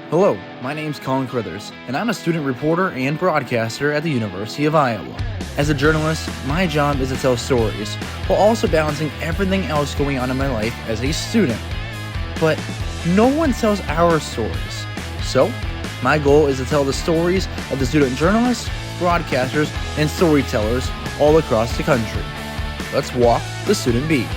Hello, my name's Colin Crithers, and I'm a student reporter and broadcaster at the University of Iowa. As a journalist, my job is to tell stories, while also balancing everything else going on in my life as a student. But no one tells our stories. So, my goal is to tell the stories of the student journalists, broadcasters, and storytellers all across the country. Let's walk the student beat.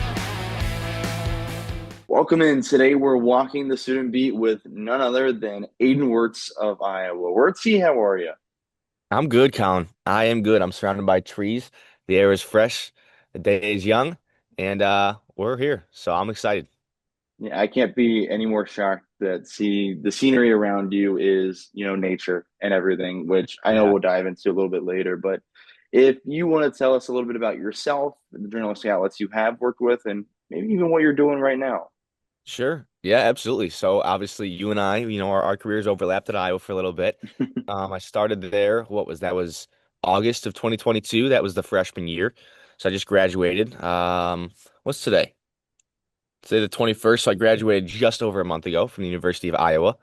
Welcome in. Today we're walking the student beat with none other than Aidan Wirtz of Iowa. Wirtzy, how are you? I'm good, Colin. I am good. I'm surrounded by trees. The air is fresh. The day is young, and we're here. So I'm excited. Yeah, I can't be any more shocked that see the scenery around you is, nature and everything, which I know Yeah. we'll dive into a little bit later. But if you want to tell us a little bit about yourself, the journalistic outlets you have worked with, and maybe even what you're doing right now. Sure. Yeah, absolutely. So obviously you and I, our careers overlapped at Iowa for a little bit. I started there, what was that was August of 2022. That was the freshman year. So I just graduated. What's today? Today the 21st. So I graduated just over a month ago from the University of Iowa.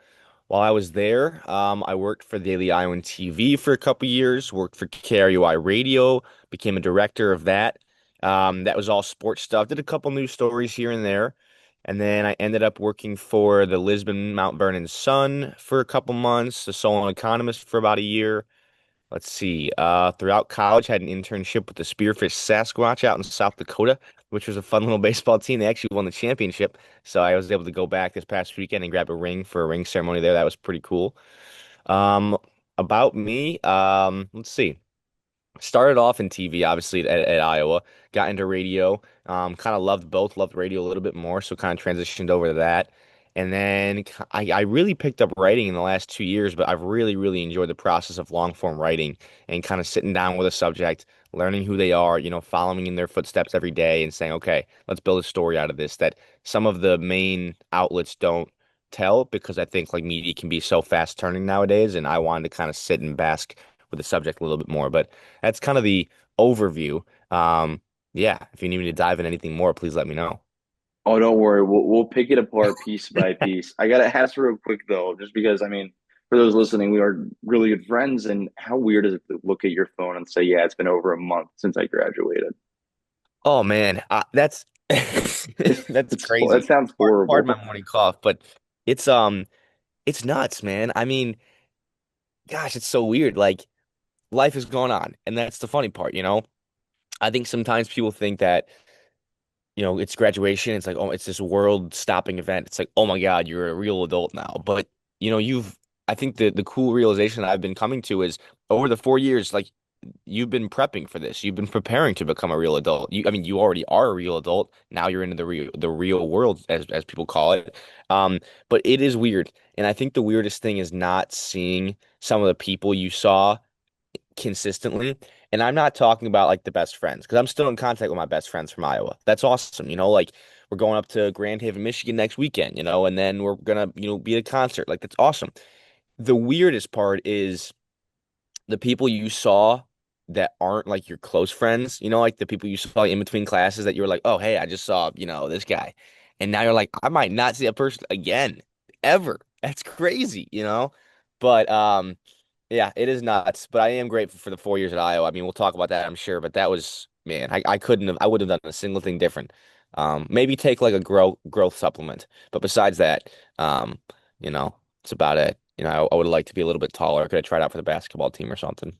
While I was there, I worked for Daily Iowan TV for a couple years, worked for KRUI Radio, became a director of that. That was all sports stuff. Did a couple news stories here and there. And then I ended up working for the Lisbon Mount Vernon Sun for a couple months, the Solon Economist for about a year. Let's see. Throughout college, had an internship with the Spearfish Sasquatch out in South Dakota, which was a fun little baseball team. They actually won the championship, so I was able to go back this past weekend and grab a ring for a ring ceremony there. That was pretty cool. Um, about me, let's see. Started off in TV, obviously at Iowa. Got into radio. Kind of loved both. Loved radio a little bit more, so kind of transitioned over to that. And then I really picked up writing in the last 2 years, but I've really enjoyed the process of long form writing and kind of sitting down with a subject, learning who they are, following in their footsteps every day and saying, okay, let's build a story out of this that some of the main outlets don't tell because I think like media can be so fast turning nowadays. And I wanted to kind of sit and bask with the subject a little bit more. But that's kind of the overview. Yeah, if you need me to dive in anything more, please let me know. Oh, don't worry. We'll pick it apart piece by piece. I gotta ask real quick though, just because for those listening, we are really good friends. And how weird is it to look at your phone and say, "Yeah, it's been over a month since I graduated." Oh man, that's that's That crazy. sounds Pardon horrible. my morning cough, but it's it's nuts, man. I mean, gosh, it's so weird. Like life is going on, and that's the funny part. I think sometimes people think that it's graduation. It's like, oh, it's this world-stopping event. It's like, oh my God, you're a real adult now. But I think the cool realization I've been coming to is over the 4 years, like you've been prepping for this. You've been preparing to become a real adult. I mean, you already are a real adult. Now you're into the real world, as people call it. Um, but it is weird, and I think the weirdest thing is not seeing some of the people you saw consistently. And I'm not talking about like the best friends because I'm still in contact with my best friends from Iowa. That's awesome. Like we're going up to Grand Haven, Michigan next weekend, and then we're gonna, be at a concert. Like that's awesome. The weirdest part is the people you saw that aren't like your close friends, like the people you saw in between classes that you were like, oh, hey, I just saw, this guy. And now you're like, I might not see that person again, ever. That's crazy. But yeah, it is nuts. But I am grateful for the 4 years at Iowa. I mean, we'll talk about that, I'm sure. But that was, man, I wouldn't have done a single thing different. Maybe take like a growth supplement. But besides that, you know, it's about it. I would like to be a little bit taller. Could have tried out for the basketball team or something.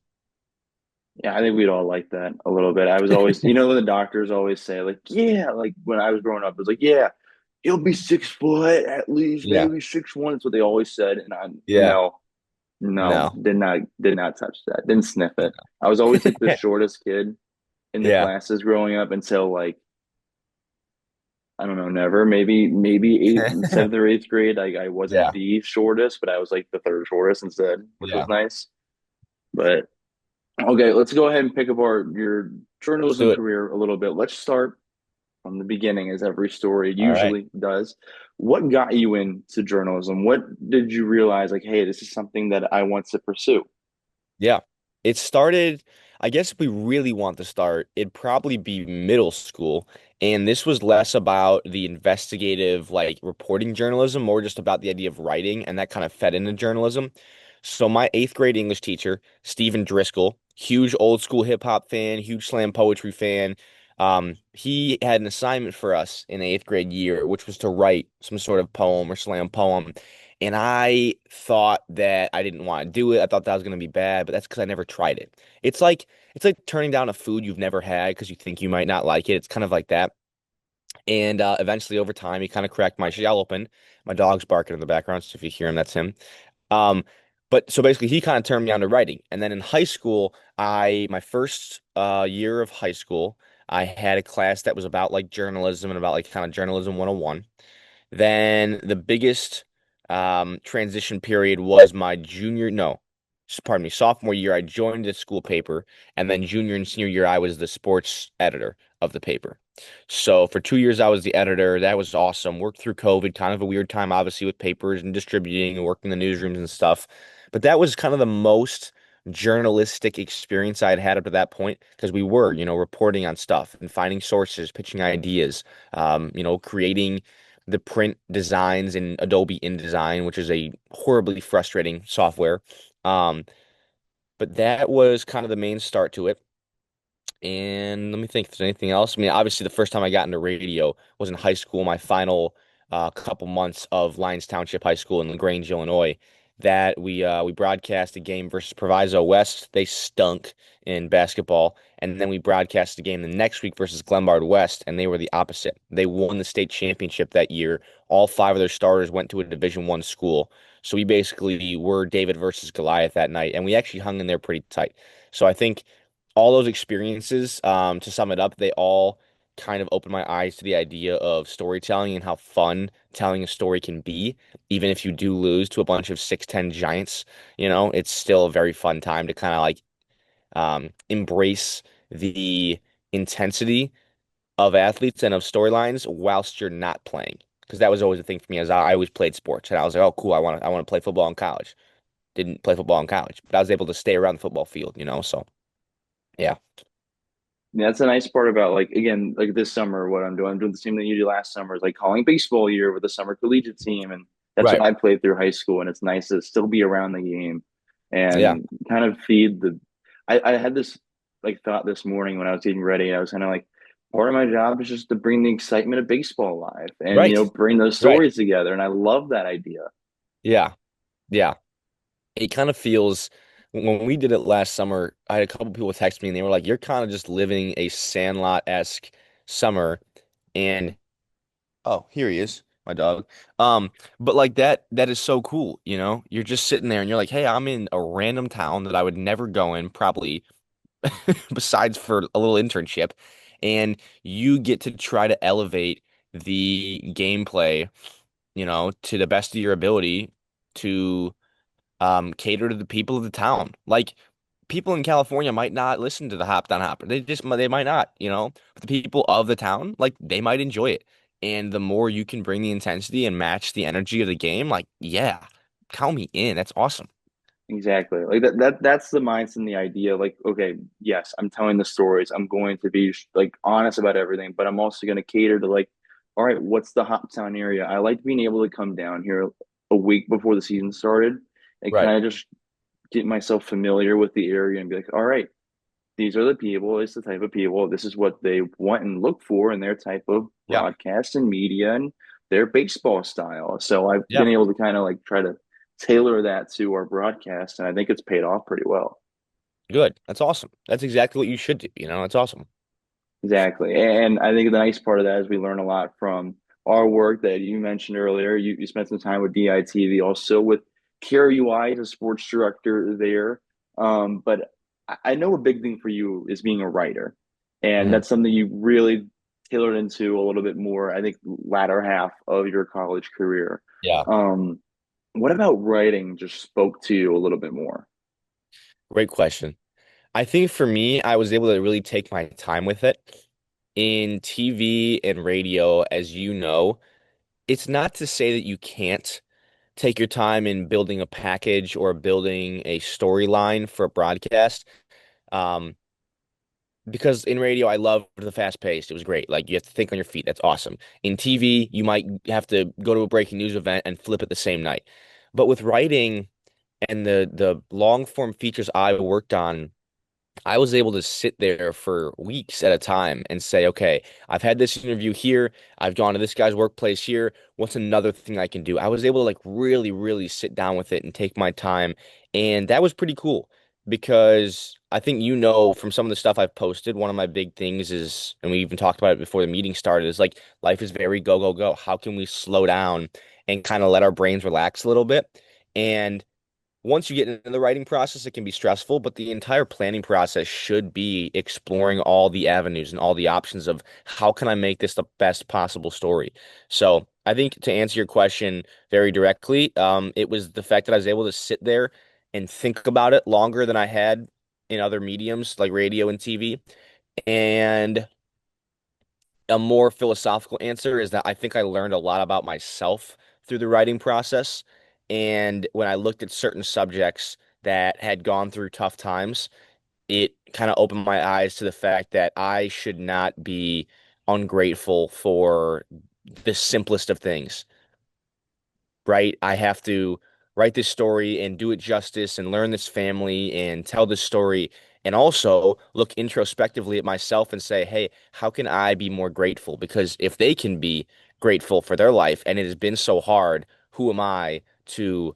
Yeah, I think we'd all like that a little bit. I was always, when the doctors always say, like, yeah, like when I was growing up, it was like, yeah, you'll be 6 foot at least, Yeah. maybe 6'1". That's what they always said. And I, Yeah. no, no, No. did not touch that. Didn't sniff it. I was always like the shortest kid in the Yeah. classes growing up until like, I don't know, never. Maybe eighth, seventh or eighth grade. I wasn't Yeah. the shortest, but I was like the third shortest instead, which was Yeah. nice. But okay, let's go ahead and pick apart your Let's journalism do it. career a little bit. Let's start from the beginning, as every story All right. usually does. What got you into journalism? What did you realize, like, hey, this is something that I want to pursue? Yeah. It started, I guess if we really want to start, it'd probably be middle school. And this was less about the investigative, like reporting journalism, more just about the idea of writing, and that kind of fed into journalism. So my eighth grade English teacher, Stephen Driscoll, huge old school hip hop fan, huge slam poetry fan. He had an assignment for us in the eighth grade year, which was to write some sort of poem or slam poem. And I thought that I didn't want to do it. I thought that was going to be bad, but that's because I never tried it. It's like turning down a food you've never had because you think you might not like it. It's kind of like that. And eventually, over time, he kind of cracked my shell open. My dog's barking in the background, so if you hear him, that's him. Um, but so basically, he kind of turned me on to writing. And then in high school, my first year of high school, I had a class that was about like journalism and about like kind of journalism 101. Then the biggest transition period was my no, pardon me, sophomore year. I joined the school paper, and then junior and senior year, I was the sports editor of the paper. So for 2 years, I was the editor. That was awesome. Worked through COVID, kind of a weird time, obviously, with papers and distributing and working in the newsrooms and stuff. But that was kind of the most journalistic experience I had had up to that point because we were, reporting on stuff and finding sources, pitching ideas, creating the print designs in Adobe InDesign, which is a horribly frustrating software. Um, but that was kind of the main start to it. And let me think if there's anything else. I mean, obviously, the first time I got into radio was in high school, my final couple months of Lyons Township High School in LaGrange, Illinois. That we broadcast a game versus Proviso West. They stunk in basketball, and then we broadcast a game the next week versus Glenbard West, and they were the opposite. They won the state championship that year. All five of their starters went to a Division I school, so we basically were David versus Goliath that night, and we actually hung in there pretty tight. So I think all those experiences, to sum it up, they all kind of opened my eyes to the idea of storytelling and how fun telling a story can be. Even if you do lose to a bunch of 6'10" giants, it's still a very fun time to kind of like embrace the intensity of athletes and of storylines whilst you're not playing. Because that was always the thing for me, as I always played sports, and I was like, oh, cool, I want to play football in college. Didn't play football in college, but I was able to stay around the football field. So yeah. Yeah, that's the nice part about like again, like this summer, what I'm doing the same thing you did last summer is like calling baseball year with the summer collegiate team, and that's what Right. I played through high school, and it's nice to still be around the game Yeah. and kind of feed the. I had this like thought this morning when I was getting ready. I was kind of like, part of my job is just to bring the excitement of baseball alive, and Right. bring those Right. stories together, and I love that idea. Yeah. Yeah. It kind of feels when we did it last summer, I had a couple people text me and they were like, you're kind of just living a Sandlot-esque summer. And oh, here he is, my dog. But like that is so cool, You're just sitting there and you're like, hey, I'm in a random town that I would never go in, probably besides for a little internship. And you get to try to elevate the gameplay, to the best of your ability to cater to the people of the town. Like people in California might not listen to the Hop Down Hopper. They might not. But the people of the town, like they might enjoy it. And the more you can bring the intensity and match the energy of the game, like yeah, count me in. That's awesome. Exactly. Like that's the mindset and the idea. Like, okay, yes, I'm telling the stories. I'm going to be like honest about everything, but I'm also going to cater to like, all right, what's the hop town area? I like being able to come down here a week before the season started and Right. kind of just get myself familiar with the area and be like, all right, these are the people, it's the type of people, this is what they want and look for in their type of Yeah. broadcast and media and their baseball style. So I've Yeah. been able to kind of like try to tailor that to our broadcast, and I think it's paid off pretty well. Good. That's awesome. That's exactly what you should do. That's awesome. Exactly. And I think the nice part of that is we learn a lot from our work that you mentioned earlier. You spent some time with DITV, also with KRUI as a sports director there. But I know a big thing for you is being a writer. And Mhm. that's something you really tailored into a little bit more, I think, latter half of your college career. Yeah. Um, what about writing just spoke to you a little bit more? Great question. I think for me, I was able to really take my time with it. In TV and radio, as you know, it's not to say that you can't take your time in building a package or building a storyline for a broadcast. Um, because in radio, I loved the fast paced. It was great. Like you have to think on your feet. That's awesome. In TV, you might have to go to a breaking news event and flip it the same night. But with writing and the long form features I worked on, I was able to sit there for weeks at a time and say, okay, I've had this interview here. I've gone to this guy's workplace here. What's another thing I can do? I was able to like really, really sit down with it and take my time. And that was pretty cool because I think from some of the stuff I've posted, one of my big things is, and we even talked about it before the meeting started, is like life is very go, go, go. How can we slow down and kind of let our brains relax a little bit? And once you get into the writing process, it can be stressful, but the entire planning process should be exploring all the avenues and all the options of how can I make this the best possible story. So I think to answer your question very directly, it was the fact that I was able to sit there and think about it longer than I had in other mediums like radio and TV. And a more philosophical answer is that I think I learned a lot about myself through the writing process. And when I looked at certain subjects that had gone through tough times, it kind of opened my eyes to the fact that I should not be ungrateful for the simplest of things, right? I have to write this story and do it justice and learn this family and tell this story and also look introspectively at myself and say, hey, how can I be more grateful? Because if they can be grateful for their life and it has been so hard, who am I to,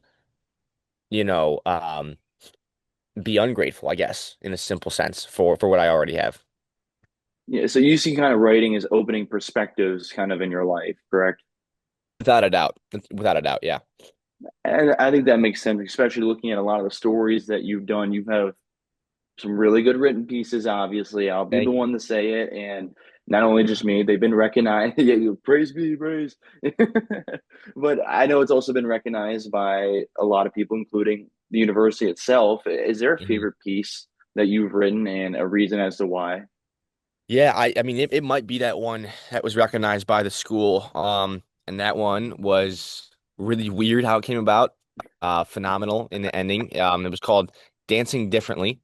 you know, be ungrateful, I guess, in a simple sense for what I already have. Yeah, so you see kind of writing as opening perspectives kind of in your life, correct? Without a doubt. Without a doubt, yeah. And I think that makes sense, especially looking at a lot of the stories that you've done. You've had some really good written pieces, obviously. I'll be the Thank you. one to say it. And not only just me, they've been recognized. Yeah, praise be, praise. But I know it's also been recognized by a lot of people, including the university itself. Is there a Mhm. favorite piece that you've written and a reason as to why? Yeah, I mean it might be that one that was recognized by the school. And that one was really weird how it came about. Phenomenal in the ending. It was called Dancing Differently.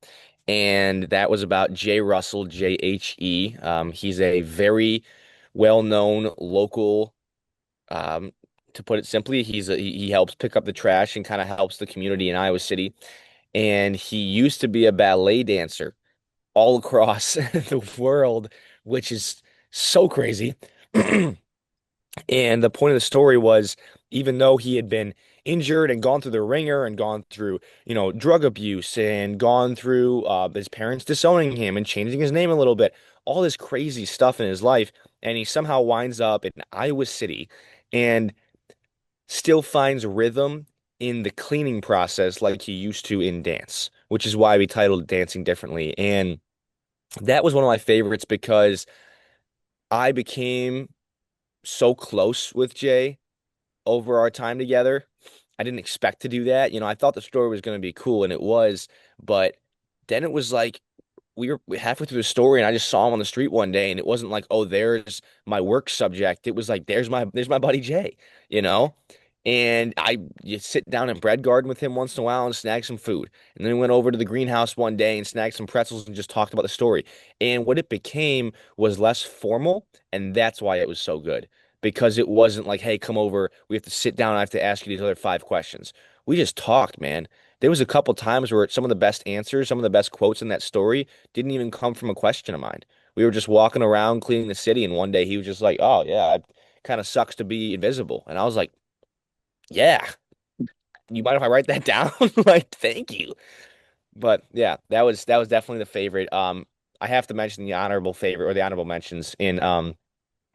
And that was about Jay Russell, JHE. He's a very well-known local, um, to put it simply, he helps pick up the trash and kind of helps the community in Iowa City. And he used to be a ballet dancer all across the world, which is so crazy. And the point of the story was, even though he had been injured and gone through the ringer and gone through, drug abuse and gone through his parents disowning him and changing his name a little bit, all this crazy stuff in his life, and he somehow winds up in Iowa City and still finds rhythm in the cleaning process like he used to in dance, which is why we titled it Dancing Differently. And that was one of my favorites because I became so close with Jay over our time together. I didn't expect to do that. I thought the story was going to be cool, and it was, but then it was like we were halfway through the story, and I just saw him on the street one day, and it wasn't like, oh, there's my work subject. It was like, there's my buddy Jay, you know? And you sit down in bread garden with him once in a while and snag some food. And then we went over to the greenhouse one day and snagged some pretzels and just talked about the story. And what it became was less formal, and that's why it was so good. Because it wasn't like, hey, come over, we have to sit down, I have to ask you these other five questions. We just talked, man. There was a couple times where some of the best answers, some of the best quotes in that story didn't even come from a question of mine. We were just walking around cleaning the city, and one day he was just like, "Oh yeah, it kind of sucks to be invisible." And I was like, "Yeah, you mind if I write that down?" Like, thank you. But yeah, that was definitely the favorite. I have to mention the honorable favorite or the honorable mentions in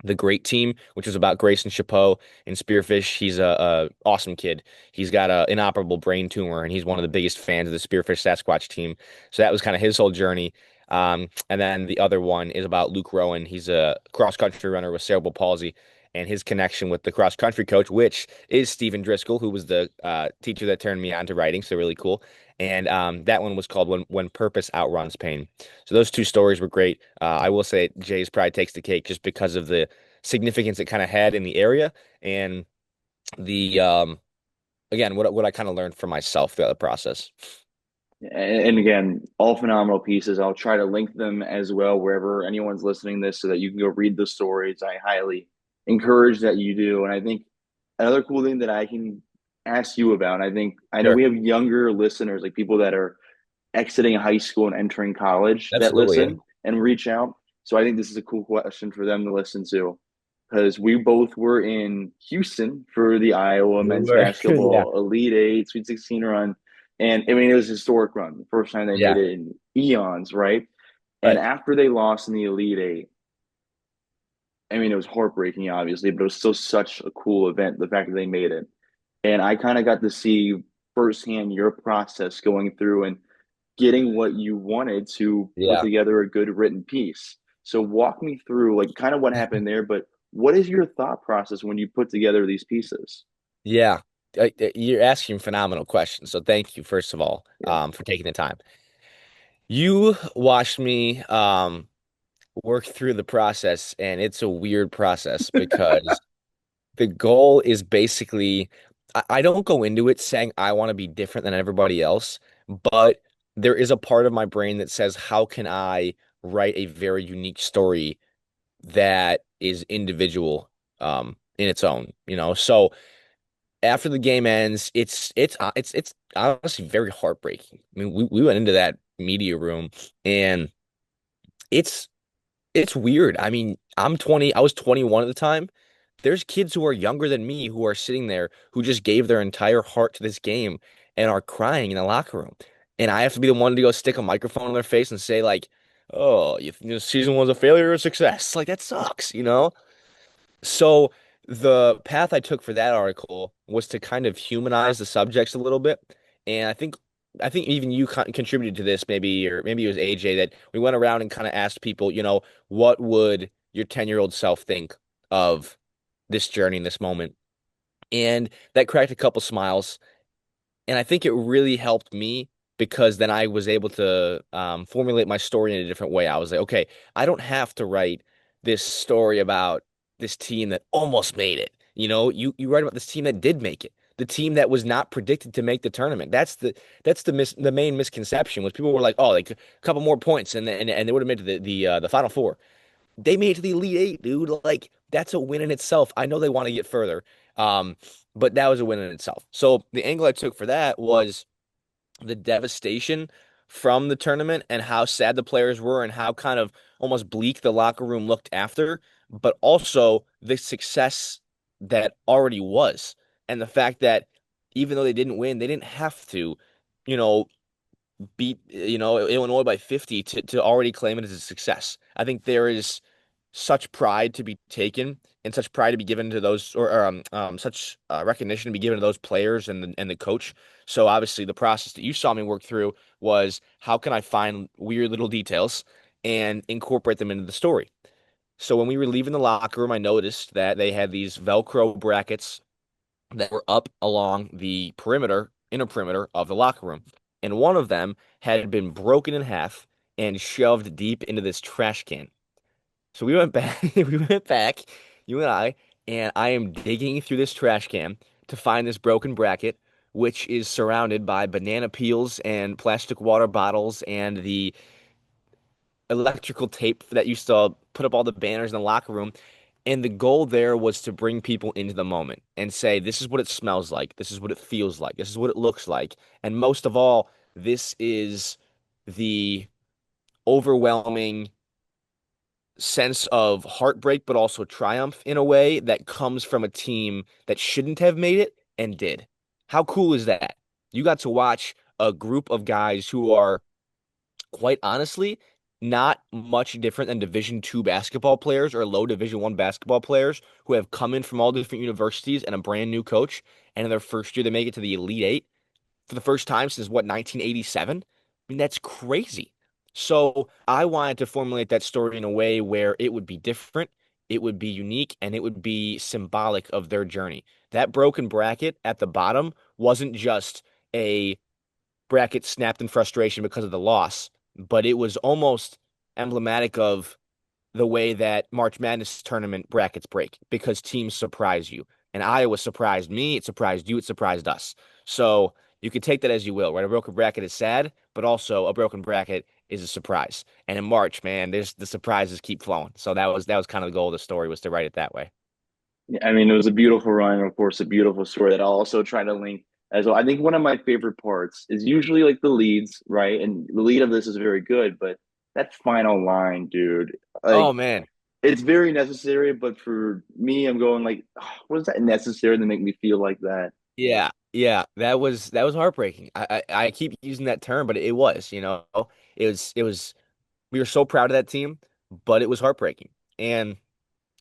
the Great Team, which is about Grayson Chapeau in Spearfish. He's a awesome kid. He's got a inoperable brain tumor, and he's one of the biggest fans of the Spearfish Sasquatch team. So that was kind of his whole journey. And then the other one is about Luke Rowan. He's a cross country runner with cerebral palsy, and his connection with the cross country coach, which is Stephen Driscoll, who was the teacher that turned me on to writing. So really cool. And that one was called When Purpose Outruns Pain. So those two stories were great. I will say Jay's probably takes the cake just because of the significance it kind of had in the area and the again what I kind of learned for myself throughout the process. And again, all phenomenal pieces. I'll try to link them as well wherever anyone's listening to this so that you can go read the stories. I highly encourage that you do. And I think another cool thing that I can ask you about, I know Sure. we have younger listeners, like people that are exiting high school and entering college that Absolutely. Yeah. listen and reach out. So I think this is a cool question for them to listen to because we both were in Houston for the Iowa We men's were. Yeah. basketball Elite Eight, Sweet 16 run. And I mean, it was a historic run. The first time they Yeah. made it in eons, right? And Right. after they lost in the Elite Eight, I mean, it was heartbreaking, obviously, but it was still such a cool event, the fact that they made it. And I kind of got to see firsthand your process going through and getting what you wanted to put Yeah. together a good written piece. So walk me through like kind of what happened there, but what is your thought process when you put together these pieces? Yeah. You're asking phenomenal questions. So thank you, first of all, Yeah. for taking the time. You watched me work through the process, and it's a weird process because the goal is basically I don't go into it saying I want to be different than everybody else, but there is a part of my brain that says, how can I write a very unique story that is individual in its own, you know? So after the game ends, it's honestly very heartbreaking. I mean, we went into that media room and it's it's weird. I mean, I'm 20, I was 21 at the time. There's kids who are younger than me who are sitting there who just gave their entire heart to this game and are crying in the locker room. And I have to be the one to go stick a microphone in their face and say like, "Oh, you think this season was a failure or a success?" Like that sucks, you know? So the path I took for that article was to kind of humanize the subjects a little bit. And I think even you contributed to this maybe, or maybe it was AJ, that we went around and kind of asked people, what would your 10-year-old self think of this journey in this moment? And that cracked a couple smiles. And I think it really helped me because then I was able to formulate my story in a different way. I was like, okay, I don't have to write this story about this team that almost made it. You write about this team that did make it, the team that was not predicted to make the tournament. That's the main misconception was people were like, oh, like a couple more points and they would have made it to the Final Four. They made it to the Elite Eight, dude. Like that's a win in itself. I know they want to get further, um, but that was a win in itself. So the angle I took for that was the devastation from the tournament and how sad the players were and how kind of almost bleak the locker room looked after, but also the success that already was. And the fact that even though they didn't win, they didn't have to, you know, beat, Illinois by 50 to already claim it as a success. I think there is such pride to be taken and such pride to be given to those or such recognition to be given to those players and the coach. So obviously the process that you saw me work through was how can I find weird little details and incorporate them into the story. So when we were leaving the locker room, I noticed that they had these Velcro brackets that were up along the inner perimeter of the locker room. And one of them had been broken in half and shoved deep into this trash can. So we went back, we went back, you and I am digging through this trash can to find this broken bracket, which is surrounded by banana peels and plastic water bottles and the electrical tape that used to put up all the banners in the locker room. And the goal there was to bring people into the moment and say, this is what it smells like. This is what it feels like. This is what it looks like. And most of all, this is the overwhelming sense of heartbreak, but also triumph in a way that comes from a team that shouldn't have made it and did. How cool is that? You got to watch a group of guys who are quite honestly not much different than Division II basketball players or low Division I basketball players who have come in from all different universities and a brand new coach. And in their first year, they make it to the Elite Eight for the first time since what, 1987? I mean, that's crazy. So I wanted to formulate that story in a way where it would be different, it would be unique, and it would be symbolic of their journey. That broken bracket at the bottom wasn't just a bracket snapped in frustration because of the loss, but it was almost emblematic of the way that March Madness tournament brackets break because teams surprise you. And Iowa surprised me, it surprised you, it surprised us. So You could take that as you will, right? A broken bracket is sad, but also a broken bracket is a surprise. And in March, man, there's the surprises keep flowing. So that was kind of the goal of the story, was to write it that way. Yeah, I mean, it was a beautiful run, and of course, a beautiful story that I'll also try to link as well. I think one of my favorite parts is usually like the leads, right? And the lead of this is very good, but that final line, dude, Oh like man. it's very necessary. But for me, I'm going like, oh, was that necessary to make me feel like that? Yeah, yeah, that was heartbreaking. I keep using that term, but it was, it was we were so proud of that team, but it was heartbreaking. And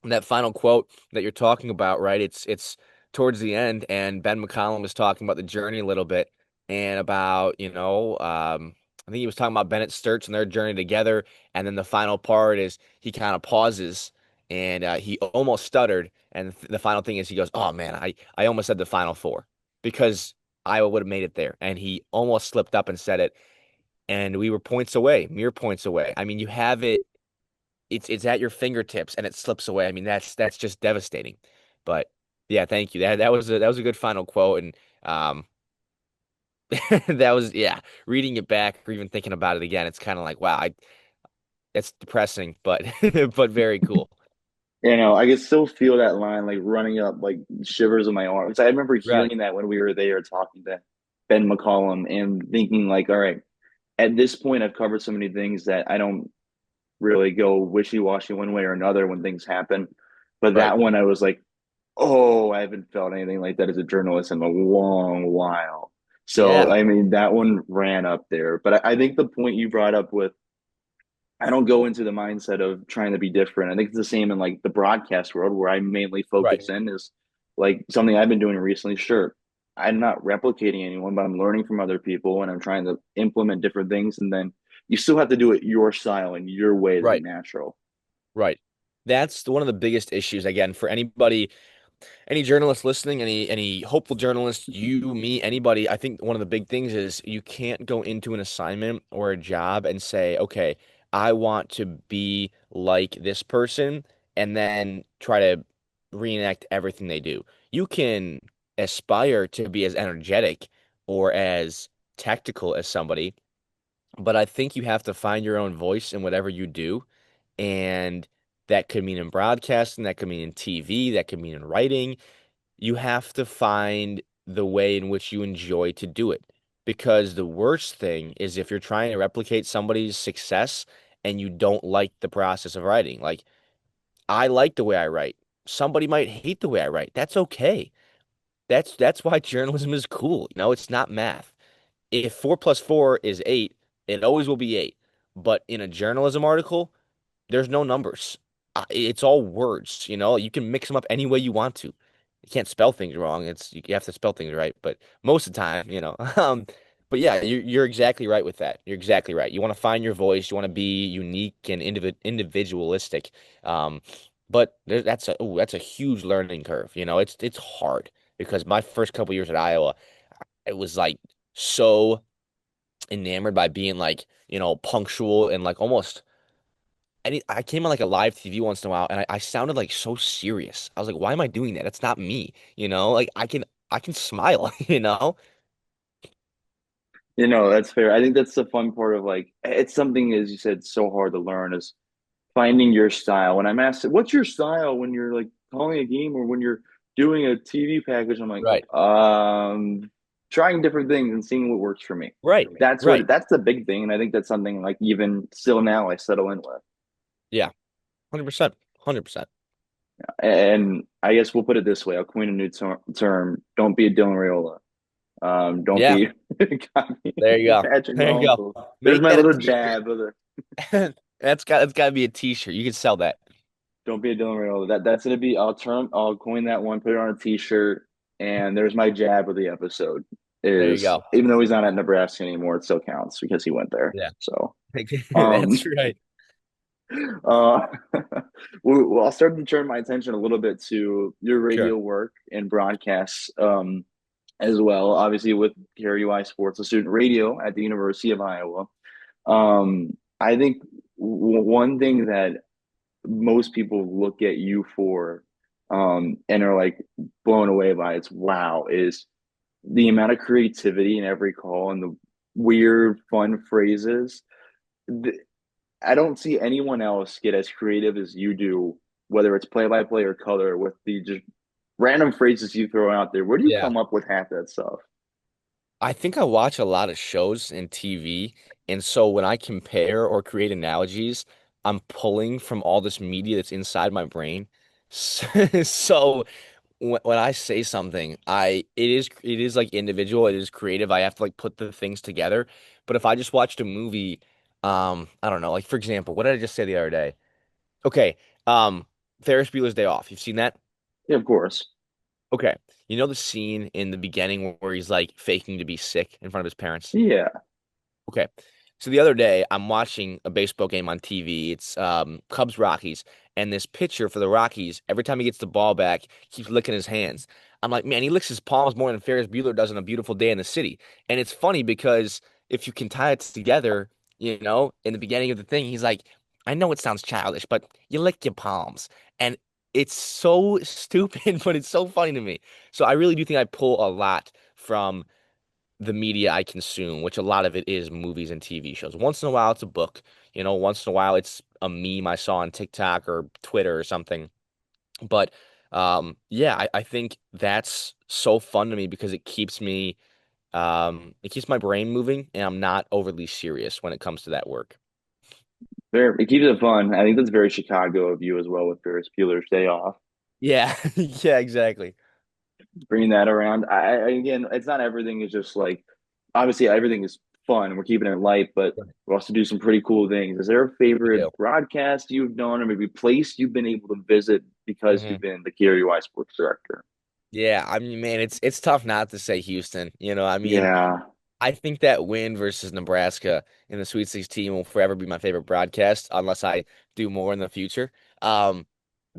that final quote that you're talking about, right? It's towards the end, and Ben McCollum was talking about the journey a little bit, and about, I think he was talking about Bennett Sturts and their journey together, and then the final part is he kind of pauses, and he almost stuttered, and the final thing is he goes, "Oh man, I almost said the final four because Iowa would have made it there," and he almost slipped up and said it, and we were points away, mere points away. I mean, you have it, it's at your fingertips and it slips away. I mean, that's just devastating. But yeah, thank you. That was a good final quote. And that was, yeah, reading it back or even thinking about it again, it's kind of like, wow, it's depressing, but but very cool. I can still feel that line like running up like shivers in my arms. I remember Right, hearing that when we were there talking to Ben McCollum and thinking like, all right, at this point I've covered so many things that I don't really go wishy-washy one way or another when things happen. But right. that one I was like, oh, I haven't felt anything like that as a journalist in a long while. So Yeah, I mean that one ran up there. But I think the point you brought up with I don't go into the mindset of trying to be different. I think it's the same in like the broadcast world where I mainly right, focus in is like something I've been doing recently. Sure, I'm not replicating anyone, but I'm learning from other people and I'm trying to implement different things. And then you still have to do it your style and your way to be right, natural. right. That's one of the biggest issues, again, for anybody, any journalist listening, any hopeful journalist, you, me, anybody. I think one of the big things is you can't go into an assignment or a job and say, okay, I want to be like this person, and then try to reenact everything they do. You can aspire to be as energetic or as tactical as somebody, but I think you have to find your own voice in whatever you do. And that could mean in broadcasting, that could mean in TV, that could mean in writing. You have to find the way in which you enjoy to do it. Because the worst thing is if you're trying to replicate somebody's success and you don't like the process of writing. Like, I like the way I write. Somebody might hate the way I write. That's okay. That's why journalism is cool. It's not math. If 4 plus 4 is 8, it always will be 8. But in a journalism article, there's no numbers. It's all words, You can mix them up any way you want to. You can't spell things wrong. You have to spell things right, but most of the time, but yeah, you're exactly right with that. You're exactly right. You want to find your voice. You want to be unique and individualistic. Um, but that's a huge learning curve. It's hard because my first couple years at Iowa, it was like so enamored by being like, punctual and like almost I came on like a live TV once in a while and I sounded like so serious. I was like, why am I doing that? That's not me, Like I can smile, That's fair. I think that's the fun part of like it's something as you said so hard to learn is finding your style. When I'm asked, "What's your style when you're like calling a game or when you're doing a TV package?" I'm like, Right. trying different things and seeing what works for me. Right. Right. That's the big thing, and I think that's something like even still now I settle in with. Yeah. 100%. 100%. And I guess we'll put it this way: I'll coin a new term. Don't be a Dylan Raiola. Don't Yeah. be copy There you go. Patrick There you Mahomes. go. There's Make my that a little t-shirt. jab of the That's gotta be a t-shirt. You can sell that. don't be a Dylan Raiola. That's gonna be. I'll coin that one. Put it on a T-shirt. And there's my jab of the episode. There you Is go. even though he's not at Nebraska anymore, it still counts because he went there. Yeah. So, That's um, right. uh, I'll start to turn my attention a little bit to your Sure. radio work and broadcasts, as well. Obviously, with KRUI Sports, a student radio at the University of Iowa. I think one thing that most people look at you for and are like blown away by it's wow is the amount of creativity in every call and the weird, fun phrases. th- I don't see anyone else get as creative as you do, whether it's play by play or color, with the just random phrases you throw out there. Where do you Yeah. come up with half that stuff? I think I watch a lot of shows and TV, and so when I compare or create analogies, I'm pulling from all this media that's inside my brain. So when I say something, it is like individual, it is creative. I have to like put the things together. But if I just watched a movie, I don't know, like for example, what did I just say the other day? Okay, um, Ferris Bueller's Day Off. You've seen that? Yeah, of course. Okay. You know the scene in the beginning where he's like faking to be sick in front of his parents? Yeah. Okay. So the other day, I'm watching a baseball game on TV. It's Cubs Rockies, and this pitcher for the Rockies, every time he gets the ball back, keeps licking his hands. I'm like, man, he licks his palms more than Ferris Bueller does on a beautiful day in the city. And it's funny because if you can tie it together, in the beginning of the thing, he's like, I know it sounds childish, but you lick your palms. And it's so stupid, but it's so funny to me. So I really do think I pull a lot from the media I consume, which a lot of it is movies and TV shows. Once in a while, it's a book. Once in a while, it's a meme I saw on TikTok or Twitter or something. But yeah, I think that's so fun to me because it keeps my brain moving, and I'm not overly serious when it comes to that work. Very, it keeps it fun. I think that's very Chicago of you as well with Ferris Bueller's Day Off. Yeah, yeah, exactly. Bringing that around. Again, it's not everything is just like, obviously everything is fun. We're keeping it light, but we also do some pretty cool things. Is there a We favorite do. broadcast you've done or maybe place you've been able to visit because you've Hmm. been the KRUI sports director? Yeah, I mean, man, it's tough not to say Houston. I mean, Yeah, I think that win versus Nebraska in the Sweet 16 will forever be my favorite broadcast, unless I do more in the future. Um,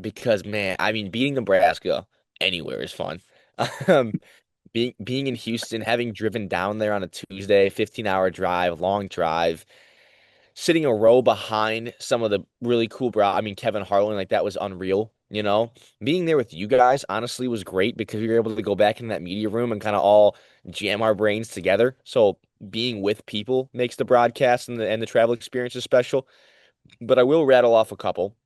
because man, I mean, beating Nebraska anywhere is fun. Um, being in Houston, having driven down there on a Tuesday, 15-hour drive, long drive, sitting a row behind some of the really cool I mean, Kevin Harlan, like that was unreal. Being there with you guys honestly was great because we were able to go back in that media room and kind of all jam our brains together. So being with people makes the broadcast and the travel experiences special. But I will rattle off a couple.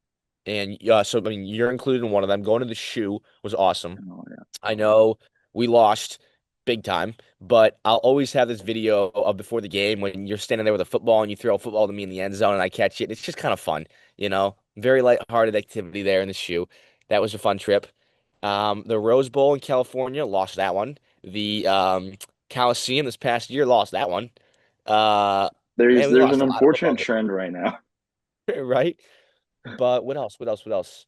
And so I mean, you're included in one of them. Going to the shoe was awesome. oh, yeah. I know we lost big time, but I'll always have this video of before the game when you're standing there with a football and you throw a football to me in the end zone and I catch it. It's just kind of fun. Very lighthearted activity there in the shoe. That was a fun trip. The Rose Bowl in California, lost that one. The Coliseum this past year, lost that one. Uh, man, There's we there's lost an a lot of unfortunate football trend right now. games, right? But what else? What else? What else?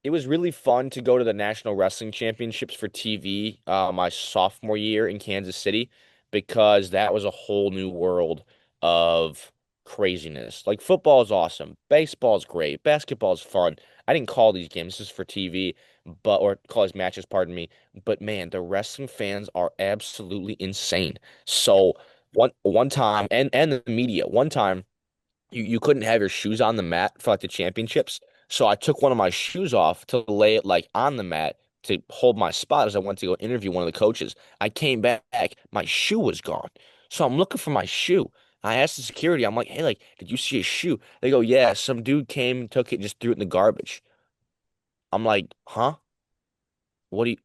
It was really fun to go to the National Wrestling Championships for TV my sophomore year in Kansas City because that was a whole new world of craziness. Like football is awesome, baseball is great, basketball is fun. I didn't call these games, this is for TV, or call these matches, pardon me. But man, the wrestling fans are absolutely insane. So one time, and the media, one time you couldn't have your shoes on the mat for like the championships. So I took one of my shoes off to lay it like on the mat to hold my spot as I went to go interview one of the coaches. I came back, my shoe was gone. So I'm looking for my shoe. I asked the security, I'm like, hey, like, did you see a shoe? They go, yeah, some dude came, took it, and just threw it in the garbage. I'm like, huh? What do you,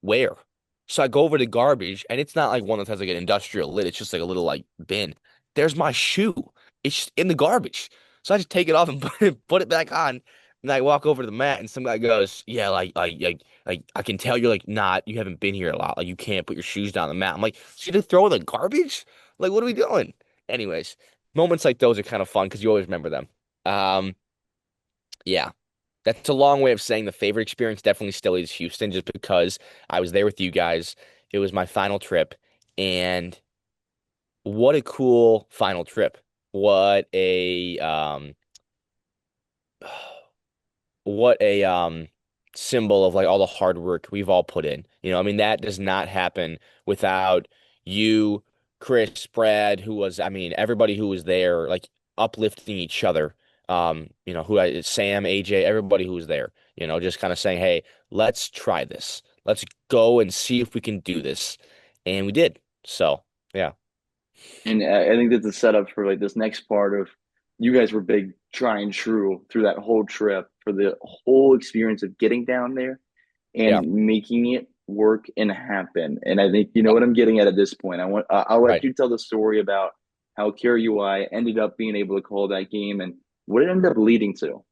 where? So I go over to garbage, and it's not like one that has like an industrial lid. It's just like a little like bin. There's my shoe. It's just in the garbage. So I just take it off and put it back on. And I walk over to the mat, and some guy goes, "Yeah, like I can tell you're like not. You haven't been here a lot. Like you can't put your shoes down the mat." I'm like, "So you just throw in the garbage? Like what are we doing?" Anyways, moments like those are kind of fun because you always remember them. Um, yeah. That's a long way of saying the favorite experience definitely still is Houston, just because I was there with you guys. It was my final trip, and what a cool final trip. What a what a symbol of like all the hard work we've all put in. I mean that does not happen without you, Chris, Brad, who was I mean everybody who was there like uplifting each other. Sam, AJ, everybody who was there, just kind of saying, "Hey, let's try this. Let's go and see if we can do this." and we did. So yeah, And I think that's a setup for like this next part of you guys were big try and true through that whole trip for the whole experience of getting down there yeah, and making it work and happen. And I think you know yep, what I'm getting at this point. I'll let right, you tell the story about how KRUI ended up being able to call that game and what it ended up leading to.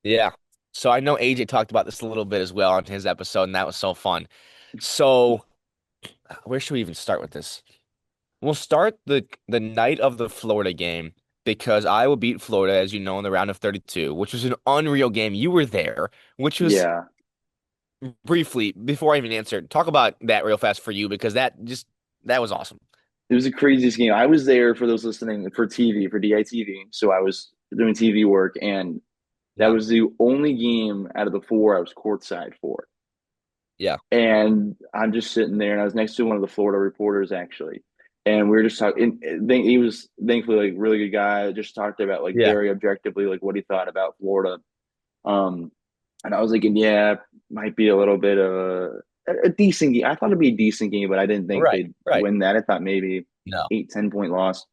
yeah. So I know AJ talked about this a little bit as well on his episode, and that was so fun. So where should we even start with this? We'll start the night of the Florida game because Iowa beat Florida, as you know, in the round of 32, which was an unreal game. You were there, which was Yeah, briefly before I even answered. Talk about that real fast for you because that was awesome. it was the craziest game. I was there for those listening for TV for DITV, so I was doing TV work, and that Yeah, was the only game out of the four I was courtside for. yeah, And I'm just sitting there, and I was next to one of the Florida reporters actually, and we were just talking. He was thankfully like really good guy. Just talked about like yeah, very objectively like what he thought about Florida. Um, and I was thinking, yeah, might be a little bit of a decent game. I thought it'd be a decent game, but I didn't think right, they'd right. win that. I thought maybe No, 8, 10 point loss.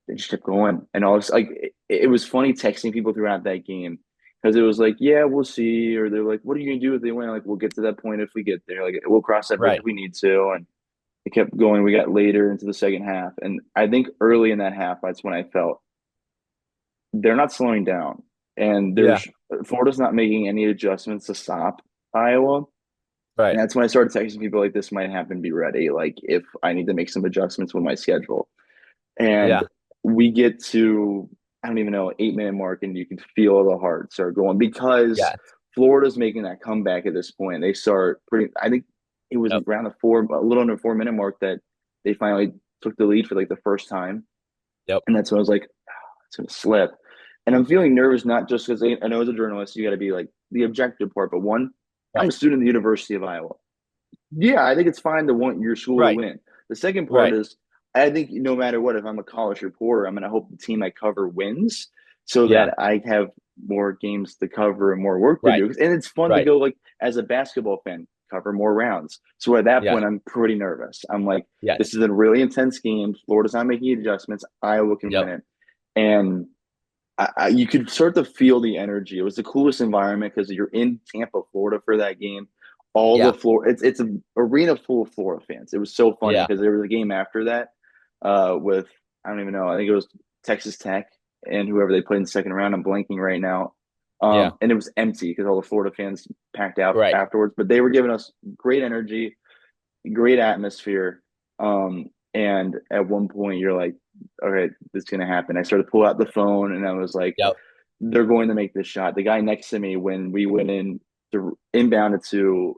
They just kept going, and all this like it was funny texting people throughout that game because it was like, yeah, we'll see, or they're like, what are you gonna do if they win? Like, we'll get to that point if we get there. Like, we'll cross that bridge if right. we need to, and it kept going. We got later into the second half, and I think early in that half, that's when I felt they're not slowing down, and Yeah, there's Florida's not making any adjustments to stop Iowa. And right. that's when I started texting people like this might happen, be ready. Like if I need to make some adjustments with my schedule. And Yeah, we get to, I don't even know, 8 minute mark, and you can feel the heart start going because yeah, Florida's making that comeback at this point. They start pretty, I think it was yep, around the a little under 4 minute mark that they finally took the lead for like the first time. yep. And that's when I was like, oh, it's going to slip. And I'm feeling nervous, not just because I know as a journalist, you got to be like the objective part, but one, I'm a Right, student at the University of Iowa. Yeah, I think it's fine to want your school to right, win. The second part right. is I think no matter what, if I'm a college reporter, I'm going to hope the team I cover wins so Yeah, that I have more games to cover and more work to right, do. And it's fun to right. go like as a basketball fan, cover more rounds. So at that Yeah, point, I'm pretty nervous. I'm like, this yes, is a really intense game. Florida's not making adjustments. Iowa can yep, win it. And you could start to feel the energy. It was the coolest environment because you're in Tampa, Florida for that game. All the yeah, floor, it's an arena full of Florida fans. It was so funny yeah, because there was a game after that with I don't even know. I think it was Texas Tech and whoever they played in the second round. I'm blanking right now. yeah, And it was empty because all the Florida fans packed out right. afterwards. But they were giving us great energy, great atmosphere. And at one point, you're like, okay, this is gonna happen. I started to pull out the phone, and I was like, Yep, they're going to make this shot. The guy next to me, when we went in to inbounded to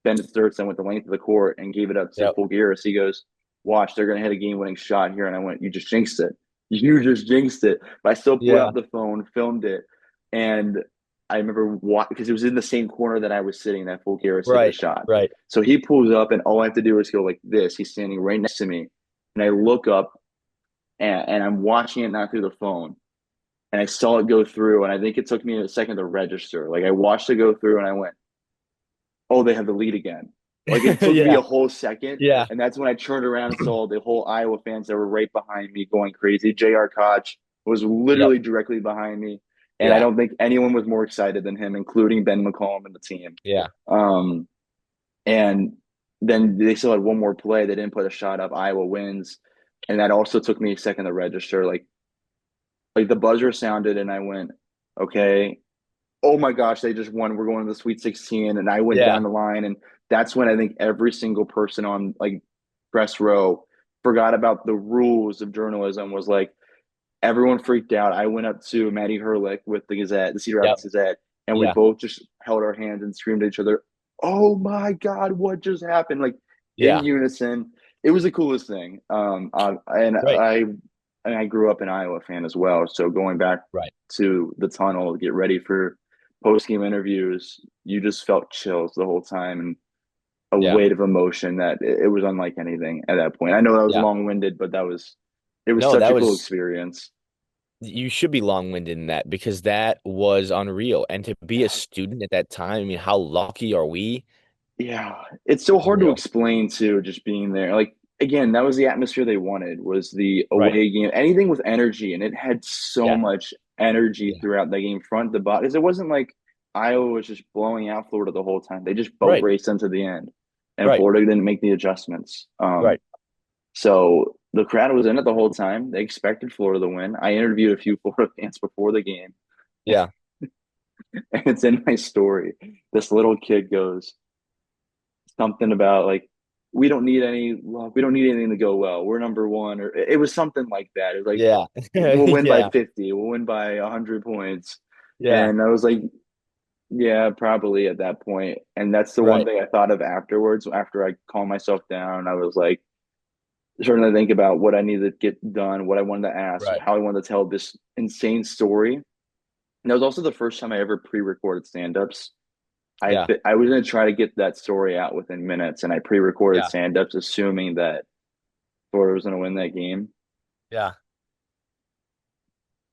Bennett Sturts, I went the length of the court and gave it up to yep. Fulgiris. He goes, watch, they're gonna hit a game-winning shot here. And I went, you just jinxed it. You just jinxed it. But I still pulled Yeah, out the phone, filmed it, and I remember what because it was in the same corner that I was sitting that Fulgiris hit the right, shot. right. So he pulls up, and all I have to do is go like this. He's standing right next to me, and I look up, and I'm watching it not through the phone, and I saw it go through, and I think it took me a second to register. Like I watched it go through, and I went, "Oh, they have the lead again." Like it took me Yeah, a whole second, yeah, and that's when I turned around and saw the whole Iowa fans that were right behind me going crazy. J.R. Koch was yep, literally directly behind me, and I yeah, don't think anyone was more excited than him, including Ben McCollum and the team. yeah, Um, and then they still had one more play. They didn't put a shot up. Iowa wins, and that also took me a second to register. Like the buzzer sounded, and I went, okay, oh my gosh, they just won. We're going to the Sweet 16. And I went yeah, down the line. And that's when I think every single person on like press row forgot about the rules of journalism, was like, everyone freaked out. I went up to Maddie Herlick with the Gazette, the Cedar yep, Rapids Gazette, and we yeah, both just held our hands and screamed at each other, oh my God, what just happened? Like in yeah, unison. It was the coolest thing. And right, I grew up an Iowa fan as well. So going back right. to the tunnel to get ready for post game interviews, you just felt chills the whole time and a Yeah, weight of emotion that it was unlike anything at that point. I know that was yeah. long winded, but it was No, such that a cool was experience. you should be long-winded in that because that was unreal. And to be a student at that time, I mean, how lucky are we? Yeah, it's so hard to Unreal. explain too, just being there. Like again, that was the atmosphere they wanted, was the Right. away game. Anything with energy, and it had so Yeah. much energy Yeah. throughout that game, front to back. Because it wasn't like Iowa was just blowing out Florida the whole time. They just boat Right. raced into the end, and Right. Florida didn't make the adjustments. Right. So the crowd was in it the whole time. They expected Florida to win. I interviewed a few Florida fans before the game, Yeah. and it's in my story. This little kid goes something about like we don't need any luck. We don't need anything to go well. We're number one, or it was something like that. It was like Yeah. we'll win by Yeah. 50. We'll win by 100 points. Yeah. And I was like, yeah, probably at that point. And that's the one Right. thing I thought of afterwards. After I calmed myself down, I was like starting to think about what I needed to get done, what I wanted to ask, Right. how I wanted to tell this insane story. And that was also the first time I ever pre-recorded stand-ups. Yeah. I was gonna try to get that story out within minutes, and I pre-recorded Yeah. stand-ups, assuming that Florida was gonna win that game. Yeah.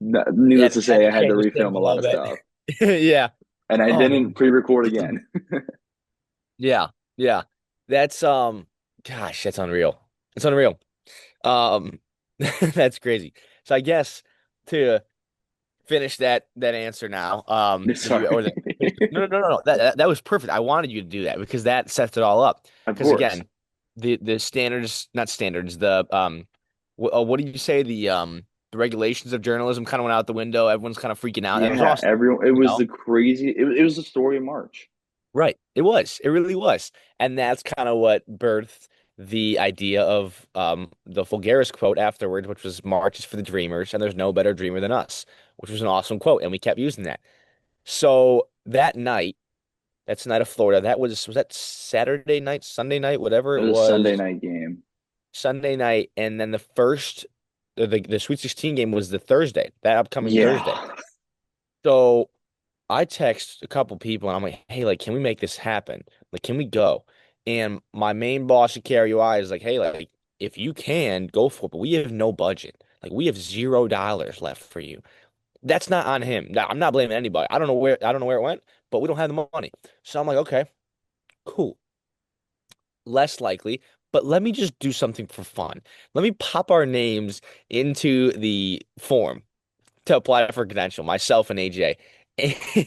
Yeah. Needless And to you had say, to I had to change refilm things a a lot little of stuff, bit. Yeah. and I Oh didn't man. pre-record again. Yeah. Yeah. That's gosh, that's unreal. It's unreal. Um that's crazy. So I guess to finish that answer now, did you Sorry, or the no. That was perfect. I wanted you to do that because that sets it all up. of Because course. again, the standards, not standards, what did you say? The regulations of journalism kind of went out the window. Everyone's kind of freaking out. That was Yeah, awesome. everyone. It You was know? the crazy. It was the story of March. Right. It was. It really was. And that's kind of what birthed the idea of the Fulgaris quote afterwards, which was March is for the dreamers, and there's no better dreamer than us, which was an awesome quote, and we kept using that. So that night, that's the night of Florida. That was that Saturday night, Sunday night, whatever It it was a Sunday was, night game. Sunday night, and then the Sweet 16 game was the Thursday, that upcoming Thursday. Yeah. So I text a couple people and I'm like, hey, like, can we make this happen? Like, can we go? And my main boss at KRUI is like, hey, like, if you can, go for it, but we have no budget. Like, we have $0 left for you. That's not on him. Now, I'm not blaming anybody. I don't know where it went, but we don't have the money. So I'm like, okay, cool. Less likely, but let me just do something for fun. Let me pop our names into the form to apply for credential, myself and AJ.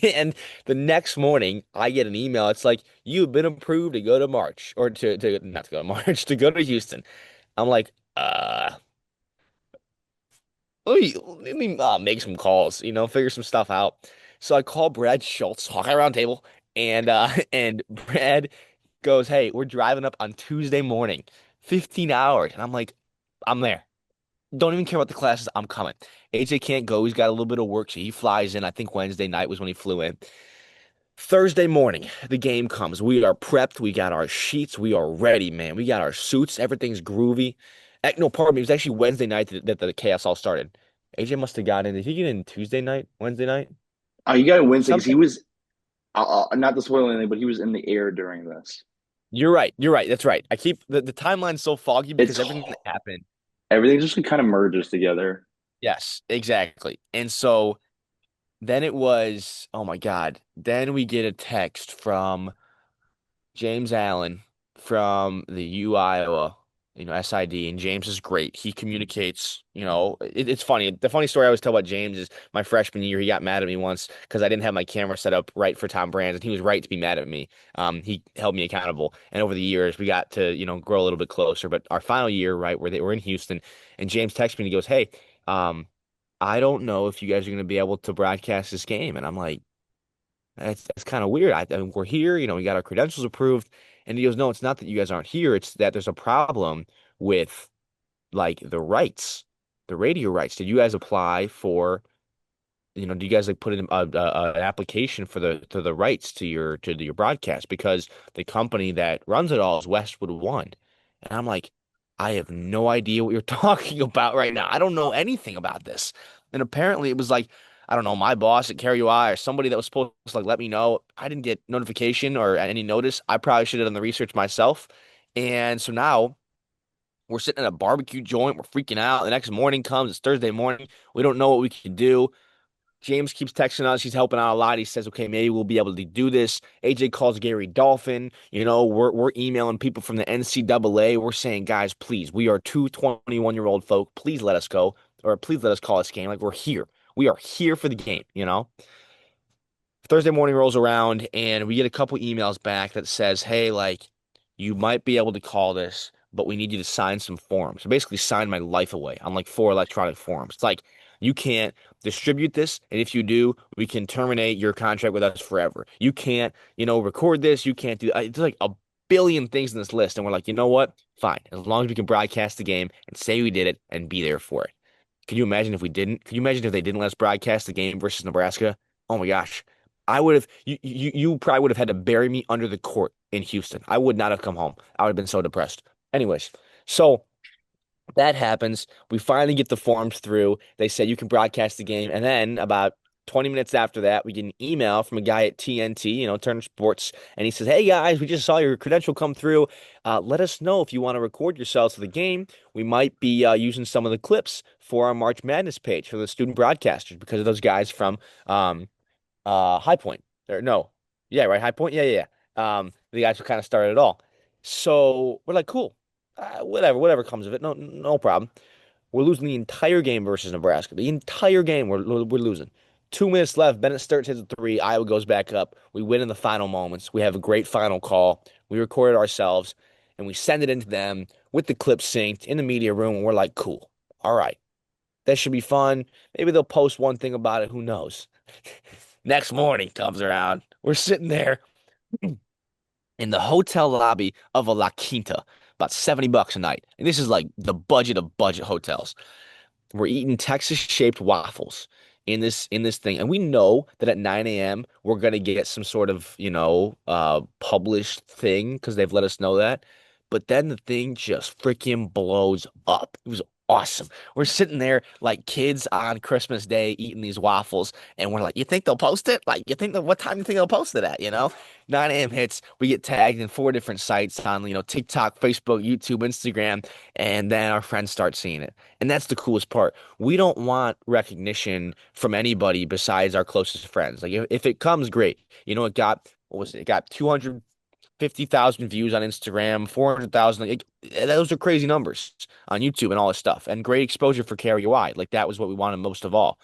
And the next morning, I get an email. It's like, you've been approved to go to March, or to not to go to March, to go to Houston. I'm like, let me make some calls, figure some stuff out. So I call Brad Schultz, Hawkeye Round Table, and and Brad goes, hey, we're driving up on Tuesday morning, 15 hours. And I'm like, I'm there. Don't even care about the classes. I'm coming. AJ can't go. He's got a little bit of work, so he flies in. I think Wednesday night was when he flew in. Thursday morning, the game comes. We are prepped. We got our sheets. We are ready, man. We got our suits. Everything's groovy. No, pardon me. It was actually Wednesday night that the chaos all started. AJ must have got in. Did he get in Tuesday night, Wednesday night? You got to win because he Something. was not to spoil anything, but he was in the air during this. You're right. You're right. That's right. I keep the timeline's so foggy It's because everything that happened. everything just kind of merges together. Yes, exactly. And so then it was, oh my God. Then we get a text from James Allen from the U Iowa, SID, and James is great. He communicates, it's funny. The funny story I always tell about James is my freshman year, he got mad at me once because I didn't have my camera set up right for Tom Brands, and he was right to be mad at me. He held me accountable, and over the years, we got to, grow a little bit closer. But our final year, right, where they were in Houston, and James texted me and he goes, hey, I don't know if you guys are going to be able to broadcast this game, and I'm like, that's kind of weird. I mean, we're here, we got our credentials approved. And he goes, no, it's not that you guys aren't here. It's that there's a problem with like the rights, the radio rights. Did you guys apply for, do you guys like put in an application for the rights to your broadcast? Because the company that runs it all is Westwood One. And I'm like, I have no idea what you're talking about right now. I don't know anything about this. And apparently it was like, I don't know, my boss at KRUI or somebody that was supposed to like let me know. I didn't get notification or any notice. I probably should have done the research myself. And so now we're sitting at a barbecue joint. We're freaking out. The next morning comes. It's Thursday morning. We don't know what we can do. James keeps texting us. He's helping out a lot. He says, okay, maybe we'll be able to do this. AJ calls Gary Dolphin. We're emailing people from the NCAA. We're saying, guys, please, we are two 21-year-old folk. Please let us go, or please let us call this game. Like, we're here. We are here for the game. Thursday morning rolls around and we get a couple emails back that says, hey, like, you might be able to call this, but we need you to sign some forms. So basically sign my life away on like 4 electronic forms. It's like, you can't distribute this, and if you do, we can terminate your contract with us forever. You can't, record this. You can't do. It's like a billion things in this list, and we're like, you know what? Fine, as long as we can broadcast the game and say we did it and be there for it. Can you imagine if we didn't? Can you imagine if they didn't let us broadcast the game versus Nebraska? Oh my gosh. I would have you probably would have had to bury me under the court in Houston. I would not have come home. I would have been so depressed. Anyways, so that happens. We finally get the forms through. They said you can broadcast the game. And then about 20 minutes after that, we get an email from a guy at TNT, Turner Sports, and he says, hey guys, we just saw your credential come through. Let us know if you want to record yourselves for the game. We might be using some of the clips for our March Madness page for the student broadcasters because of those guys from High Point. Or no. Yeah, right. High Point. Yeah. The guys who kind of started it all. So we're like, cool. Whatever comes of it. No problem. We're losing the entire game versus Nebraska. The entire game we're losing. 2 minutes left. Bennett Sturts hits a three. Iowa goes back up. We win in the final moments. We have a great final call. We record it ourselves and we send it into them with the clip synced in the media room. And we're like, cool. All right. That should be fun. Maybe they'll post one thing about it. Who knows? Next morning comes around. We're sitting there in the hotel lobby of a La Quinta, about $70 a night. And this is like the budget of budget hotels. We're eating Texas-shaped waffles in this thing. And we know that at 9 a.m. we're gonna get some sort of, published thing because they've let us know that. But then the thing just freaking blows up. It was awesome. We're sitting there like kids on Christmas Day eating these waffles, and we're like, you think they'll post it? Like, what time do you think they'll post it at? 9 a.m. hits, we get tagged in 4 different sites on, TikTok, Facebook, YouTube, Instagram, and then our friends start seeing it. And that's the coolest part. We don't want recognition from anybody besides our closest friends. Like, if it comes, great. It got, what was it? It got 250,000 views on Instagram, 400,000. Like, those are crazy numbers on YouTube and all this stuff, and great exposure for KRUI. Like, that was what we wanted most of all.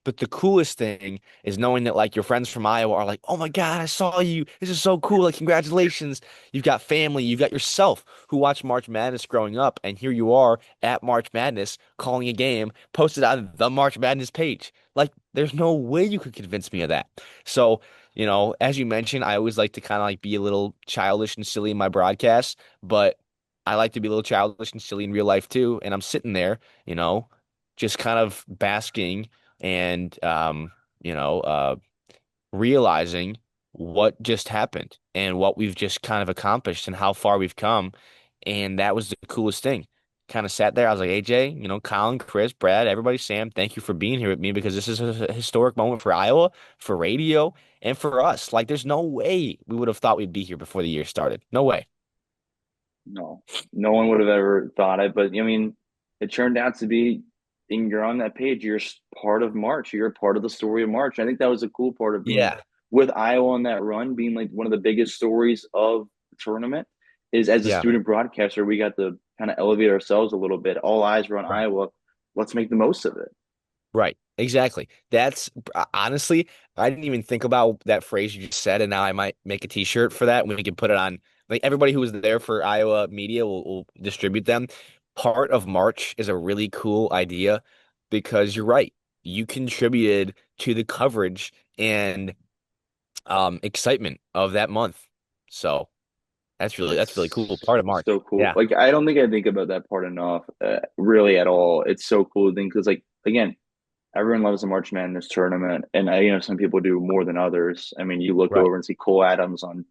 But the coolest thing is knowing that like your friends from Iowa are like, oh my God, I saw you. This is so cool. Like, congratulations. You've got family. You've got yourself who watched March Madness growing up. And here you are at March Madness calling a game posted on the March Madness page. Like, there's no way you could convince me of that. So, as you mentioned, I always like to kind of like be a little childish and silly in my broadcasts, but I like to be a little childish and silly in real life too. And I'm sitting there, just kind of basking and realizing what just happened and what we've just kind of accomplished and how far we've come. And that was the coolest thing. Kind of sat there. I was like, AJ, Colin, Chris, Brad, everybody, Sam, thank you for being here with me because this is a historic moment for Iowa, for radio, and for us. Like, there's no way we would have thought we'd be here before the year started. No way. No, no one would have ever thought it. But I mean, it turned out to be, and you're on that page. You're part of March. You're part of the story of March. I think that was a cool part of being Yeah. with Iowa on that run, being like one of the biggest stories of the tournament. Is as a Yeah. student broadcaster, we got to kind of elevate ourselves a little bit. All eyes were on Right. Iowa. Let's make the most of it. Right. Exactly. That's honestly, I didn't even think about that phrase you just said, and now I might make a t-shirt for that. We can put it on, like, everybody who was there for Iowa media will distribute them. Part of March is a really cool idea because you're right. You contributed to the coverage and excitement of that month. So that's really cool. It's Part of March. so cool. Yeah. Like I don't think I think about that part enough, really at all. It's so cool to think because, like, again, everyone loves the March Madness tournament, and some people do more than others. I mean, you look Right. over and see Cole Adams on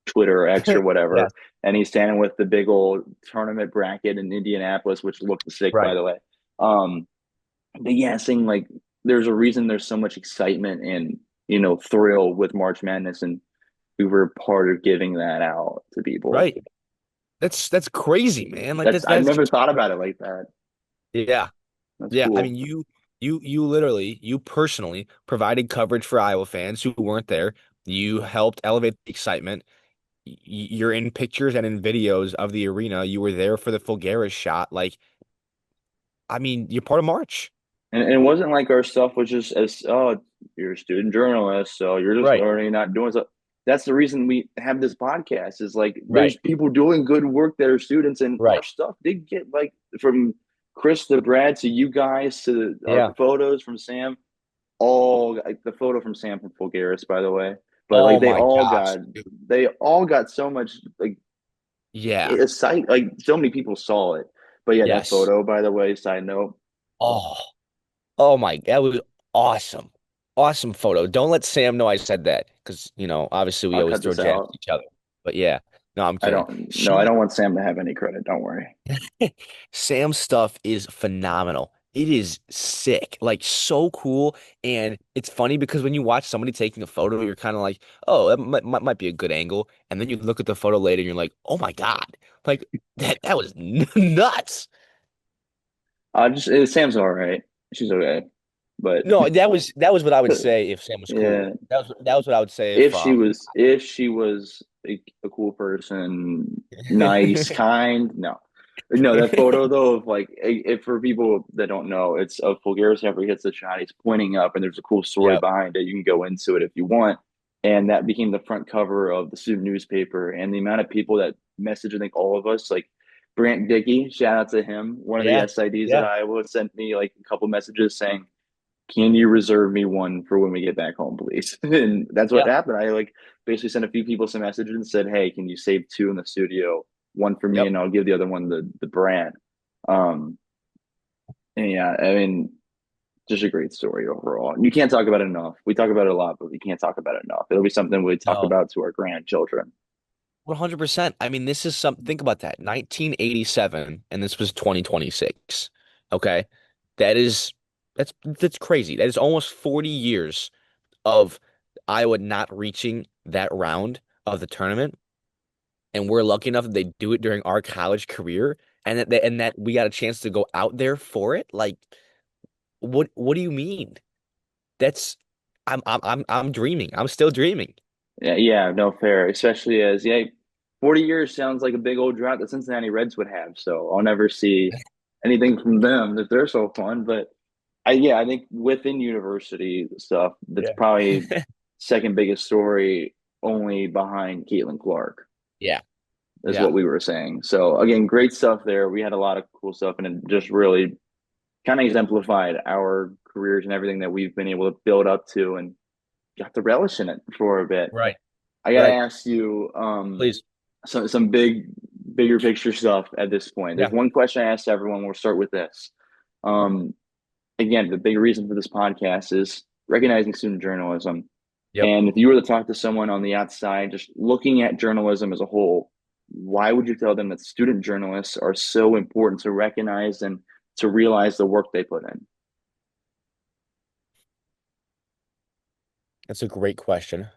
Twitter or X or whatever, Yes. and he's standing with the big old tournament bracket in Indianapolis, which looked sick, by Right. the way. Um, but yeah, saying like there's a reason there's so much excitement and thrill with March Madness, and we were part of giving that out to people. Right. That's crazy, man. Like That's that's I've that's never just thought about it like that. yeah. That's Yeah. I mean, cool. You literally, you personally provided coverage for Iowa fans who weren't there. You helped elevate the excitement. You're in pictures and in videos of the arena. You were there for the Fulgaris shot. Like, I mean, you're part of March. And it wasn't like our stuff was just as, oh, you're a student journalist, so you're just Right, learning, not doing stuff. That's the reason we have this podcast is like right, there's people doing good work that are students, and our right. stuff did get like from Chris to Brad to you guys to our Yeah. photos from Sam, all like the photo from Sam from Fulgaris, by the way. But like Oh my gosh, dude. they all got so much like Yeah. a site like so many people saw it. But yeah, that Yes. photo, by the way, side note, Oh, oh my, that was awesome. Awesome photo. Don't let Sam know I said that because, obviously we I'll always cut throw this jabs at out. each other. But yeah, no, I'm I kidding. don't no, I She don't want Sam to have any credit. Don't worry. Sam's stuff is phenomenal. It is sick, like so cool. And it's funny because when you watch somebody taking a photo, you're kind of like, oh, that might be a good angle. And then you look at the photo later and you're like, oh my God, like that was nuts. Sam's all right. She's okay. But No, that was what I would say if Sam was yeah, cool. That was what I would say if if she was a cool person, nice, kind, no. No, that photo though of like if for people that don't know, it's of Fulgaris after he hits the shot, he's pointing up and there's a cool story Yep. behind it. You can go into it if you want. And that became the front cover of the student newspaper. And the amount of people that message, I think all of us, like Brant Dickey, shout out to him, one of the Yeah. SIDs at Yeah. Iowa, sent me like a couple messages saying, can you reserve me one for when we get back home, please? And that's what Yeah. happened. I like basically sent a few people some messages and said, hey, can you save two in the studio? One for me, Yep. and I'll give the other one the brand. Um, and yeah, I mean, just a great story overall. You can't talk about it enough. We talk about it a lot, but we can't talk about it enough. It'll be something we talk No. about to our grandchildren. 100%. I mean, this is think about that. 1987 and this was 2026. Okay? That is that's crazy. That is almost 40 years of Iowa not reaching that round of the tournament. And we're lucky enough that they do it during our college career and that we got a chance to go out there for it. Like, what do you mean? That's I'm dreaming. I'm still dreaming. Yeah, yeah, no fair. Especially as 40 years sounds like a big old drought that Cincinnati Reds would have. So I'll never see anything from them that they're so fun. But I think within university stuff, that's Yeah. probably second biggest story, only behind Caitlin Clark, Yeah. is Yeah. what we were saying. So again, great stuff there. We had a lot of cool stuff, and it just really kind of exemplified our careers and everything that we've been able to build up to, and got to relish in it for a bit. Right. I gotta Right. ask you Please. some bigger picture stuff at this point. There's Yeah. one question I asked everyone. We'll start with this. Um, Again, the big reason for this podcast is recognizing student journalism. Yep. And if you were to talk to someone on the outside, just looking at journalism as a whole, why would you tell them that student journalists are so important to recognize and to realize the work they put in? That's a great question.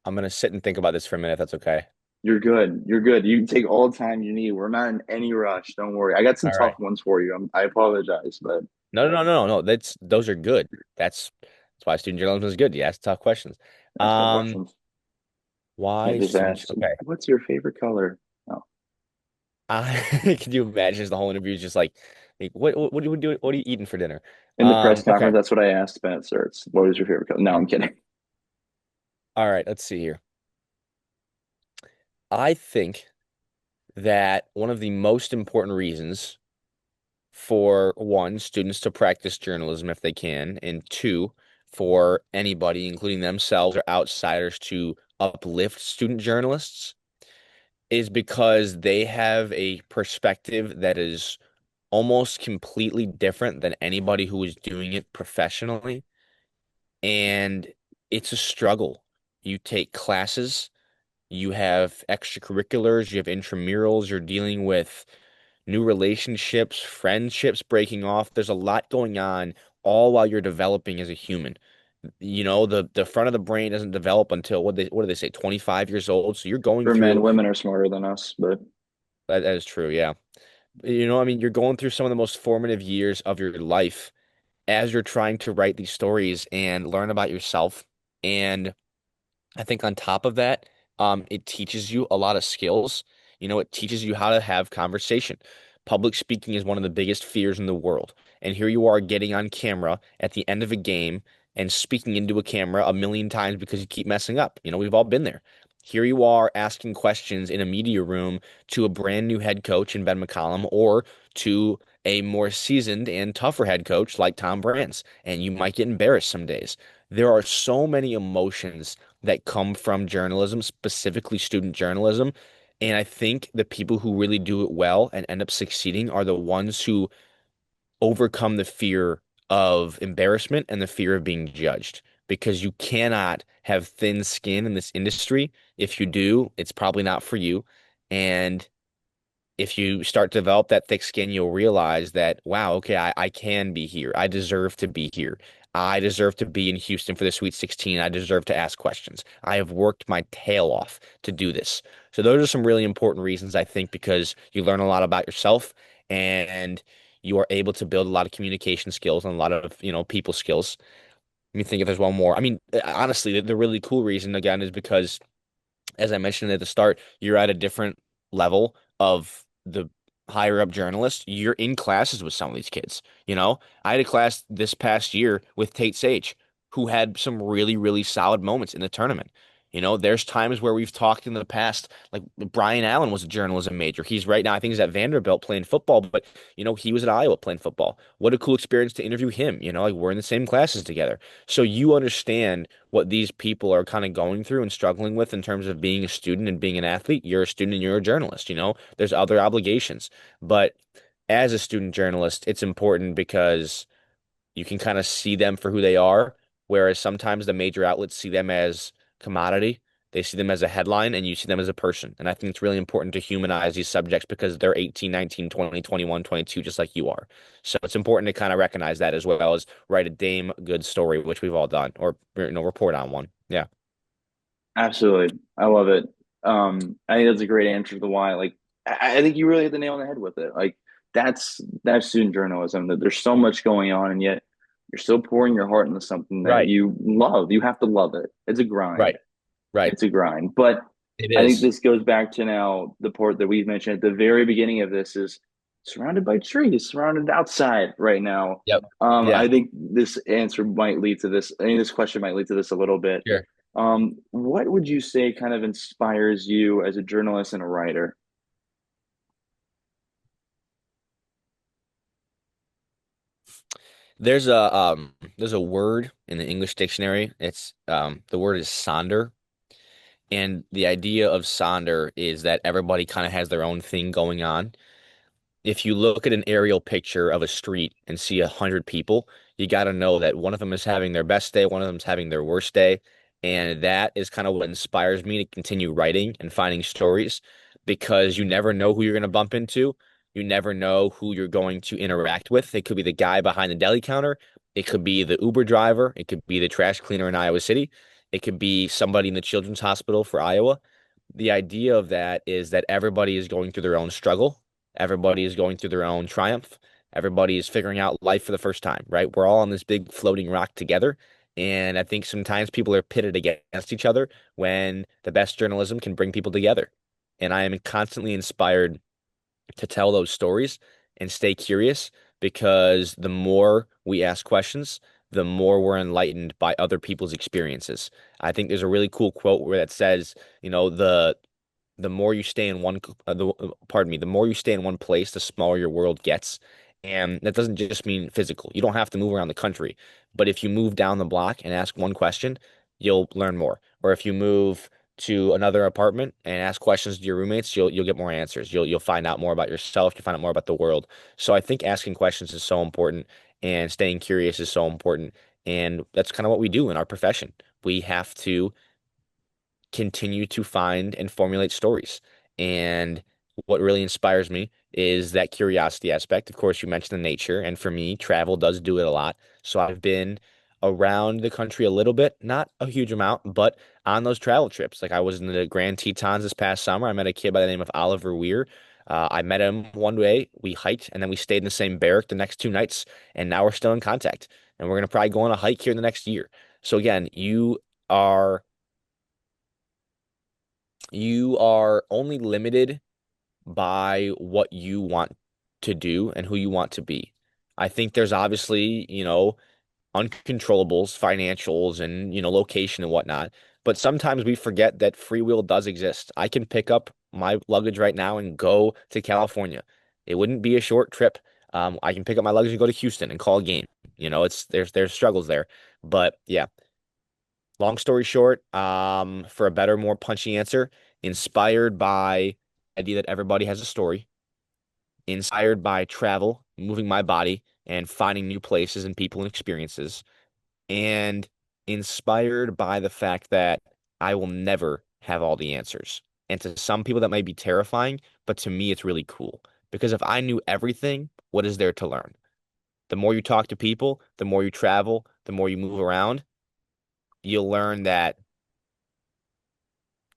I'm gonna sit and think about this for a minute, if that's okay. You're good. You're good. You can take all the time you need. We're not in any rush. Don't worry. I got some All tough right. ones for you. I apologize, but No, no, no, no, no. Those are good. That's why student journalism is good. You ask tough questions. ask tough Um, questions. Can't why just students? ask, Okay. what's your favorite color? No. Can you imagine just the whole interview is just like what do you do? What are you eating for dinner? In the press Okay. conference, that's what I asked Bennett Certs. What was your favorite color? No, I'm kidding. All right. Let's see here. I think that one of the most important reasons for one, students to practice journalism if they can, and two, for anybody, including themselves or outsiders, to uplift student journalists is because they have a perspective that is almost completely different than anybody who is doing it professionally. And it's a struggle. You take classes, you have extracurriculars, you have intramurals, you're dealing with new relationships, friendships breaking off. There's a lot going on all while you're developing as a human. The front of the brain doesn't develop until what do they say, 25 years old. So you're going For men, through women are smarter than us, but that is true, yeah. I mean, you're going through some of the most formative years of your life as you're trying to write these stories and learn about yourself. And I think on top of that, it teaches you a lot of skills. It teaches you how to have conversation. Public speaking is one of the biggest fears in the world. And here you are getting on camera at the end of a game and speaking into a camera a million times because you keep messing up. We've all been there. Here you are asking questions in a media room to a brand new head coach in Ben McCollum or to a more seasoned and tougher head coach like Tom Brands, and you might get embarrassed some days. There are so many emotions that come from journalism, specifically student journalism. And I think the people who really do it well and end up succeeding are the ones who overcome the fear of embarrassment and the fear of being judged. Because you cannot have thin skin in this industry. If you do, it's probably not for you. And if you start to develop that thick skin, you'll realize that, wow, okay, I can be here. I deserve to be here. I deserve to be in Houston for the Sweet 16. I deserve to ask questions. I have worked my tail off to do this. So those are some really important reasons, I think, because you learn a lot about yourself and you are able to build a lot of communication skills and a lot of, people skills. Let me think if there's one more. I mean, honestly, the really cool reason, again, is because as I mentioned at the start, you're at a different level of the higher up journalist. You're in classes with some of these kids. I had a class this past year with Tate Sage, who had some really, really solid moments in the tournament. There's times where we've talked in the past, like Brian Allen was a journalism major. He's right now, I think he's at Vanderbilt playing football, but he was at Iowa playing football. What a cool experience to interview him. Like we're in the same classes together. So you understand what these people are kind of going through and struggling with in terms of being a student and being an athlete. You're a student and you're a journalist, there's other obligations. But as a student journalist, it's important because you can kind of see them for who they are, whereas sometimes the major outlets see them as commodity. They see them as a headline and you see them as a person. And I think it's really important to humanize these subjects because they're 18, 19, 20, 21, 22, just like you are. So it's important to kind of recognize that as well as write a damn good story, which we've all done, or report on one. Yeah. Absolutely. I love it. I think that's a great answer to the why. Like, I think you really hit the nail on the head with it. Like, that's student journalism, that there's so much going on, and yet you're still pouring your heart into something that Right. you love. You have to love it. It's a grind. Right. Right. It's a grind. But It I think is. this goes back to now the part that we've mentioned at the very beginning of this is surrounded by trees, surrounded outside right now. Yep. Yeah. I think this answer might lead to this. I think this question might lead to this a little bit. Sure. What would you say kind of inspires you as a journalist and a writer? There's a word in the English dictionary. It's the word is sonder. And the idea of sonder is that everybody kind of has their own thing going on. If you look at an aerial picture of a street and see 100 people, you got to know that one of them is having their best day, one of them is having their worst day. And that is kind of what inspires me to continue writing and finding stories because you never know who you're going to bump into. You never know who you're going to interact with. It could be the guy behind the deli counter. It could be the Uber driver. It could be the trash cleaner in Iowa City. It could be somebody in the children's hospital for Iowa. The idea of that is that everybody is going through their own struggle. Everybody is going through their own triumph. Everybody is figuring out life for the first time, right? We're all on this big floating rock together. And I think sometimes people are pitted against each other when the best journalism can bring people together. And I am constantly inspired to tell those stories and stay curious because the more we ask questions, the more we're enlightened by other people's experiences. I think there's a really cool quote where that says, the more you stay in pardon me, the more you stay in one place, the smaller your world gets. And that doesn't just mean physical. You don't have to move around the country, but if you move down the block and ask one question, you'll learn more. Or if you move to another apartment and ask questions to your roommates, you'll get more answers. You'll find out more about yourself, you'll find out more about the world. So I think asking questions is so important and staying curious is so important. And that's kind of what we do in our profession. We have to continue to find and formulate stories. And what really inspires me is that curiosity aspect. Of course, you mentioned the nature, and for me, travel does do it a lot. So I've been around the country a little bit, not a huge amount, but on those travel trips. Like I was in the Grand Tetons this past summer. I met a kid by the name of Oliver Weir. I met him one day, we hiked, and then we stayed in the same barrack the next 2 nights, and now we're still in contact. And we're gonna probably go on a hike here in the next year. So again, are you are only limited by what you want to do and who you want to be. I think there's obviously, uncontrollables, financials, and, location and whatnot. But sometimes we forget that free will does exist. I can pick up my luggage right now and go to California. It wouldn't be a short trip. I can pick up my luggage and go to Houston and call a game. There's struggles there. But yeah, long story short, for a better, more punchy answer, inspired by the idea that everybody has a story, inspired by travel, moving my body, and finding new places and people and experiences, and inspired by the fact that I will never have all the answers. And to some people, that might be terrifying, but to me, it's really cool. Because if I knew everything, what is there to learn? The more you talk to people, the more you travel, the more you move around, you'll learn that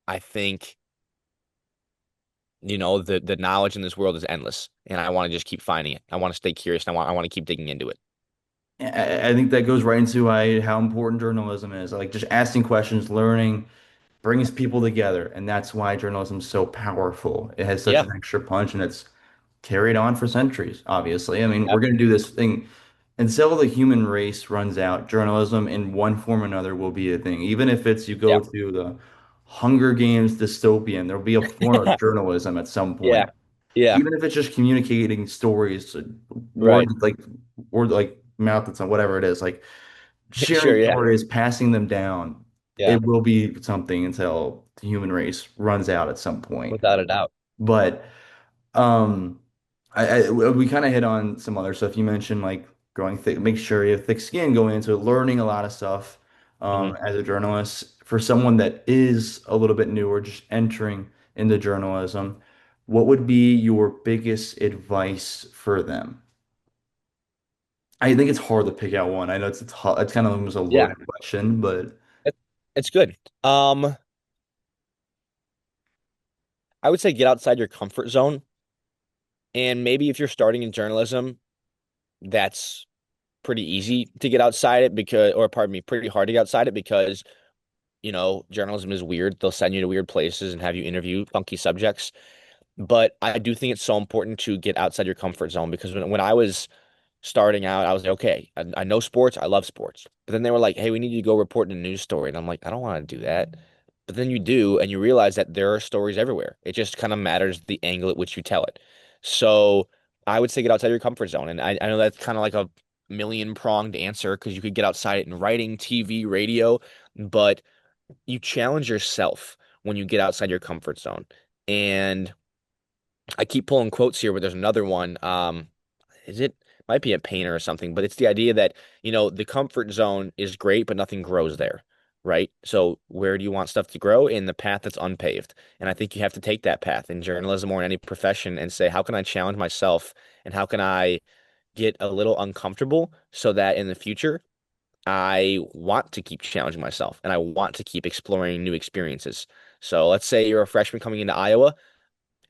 I think, the knowledge in this world is endless. And I want to just keep finding it. I want to stay curious and I want to keep digging into it. I think that goes right into how important journalism is. Like just asking questions, learning brings people together, and that's why journalism is so powerful. It has such Yeah. an extra punch, and it's carried on for centuries, obviously. I mean, Yeah. we're going to do this thing until the human race runs out. Journalism in one form or another will be a thing. Even if it's you Yeah. go to the Hunger Games dystopian, there'll be a form of journalism at some Yeah. point. Yeah. Even if it's just communicating stories, Right. word like mouth that's on whatever it is, like sharing Sure. Yeah. stories, passing them down. Yeah. It will be something until the human race runs out at some point. Without a doubt. But um, we kind of hit on some other stuff. You mentioned like growing thick, make sure you have thick skin going into it, learning a lot of stuff Hmm. as a journalist. For someone that is a little bit newer, just entering into journalism, what would be your biggest advice for them? I think it's hard to pick out one. I know it's tough. It's kind of almost a Yeah. loaded question, but It, it's good. I would say get outside your comfort zone. And maybe if you're starting in journalism, that's pretty easy to get outside it because, or pardon me, pretty hard to get outside it because, journalism is weird. They'll send you to weird places and have you interview funky subjects. But I do think it's so important to get outside your comfort zone because when I was starting out, I was like, okay, I know sports, I love sports. But then they were like, hey, we need you to go report in a news story. And I'm like, I don't want to do that. But then you do, and you realize that there are stories everywhere. It just kind of matters the angle at which you tell it. So I would say get outside your comfort zone. And I know that's kind of like a million pronged answer because you could get outside it in writing, TV, radio, but you challenge yourself when you get outside your comfort zone. And I keep pulling quotes here, but there's another one. Is it might be a painter or something, but it's the idea that, the comfort zone is great, but nothing grows there, right? So where do you want stuff to grow? In the path that's unpaved. And I think you have to take that path in journalism or in any profession and say, how can I challenge myself and how can I get a little uncomfortable so that in the future I want to keep challenging myself and I want to keep exploring new experiences. So let's say you're a freshman coming into Iowa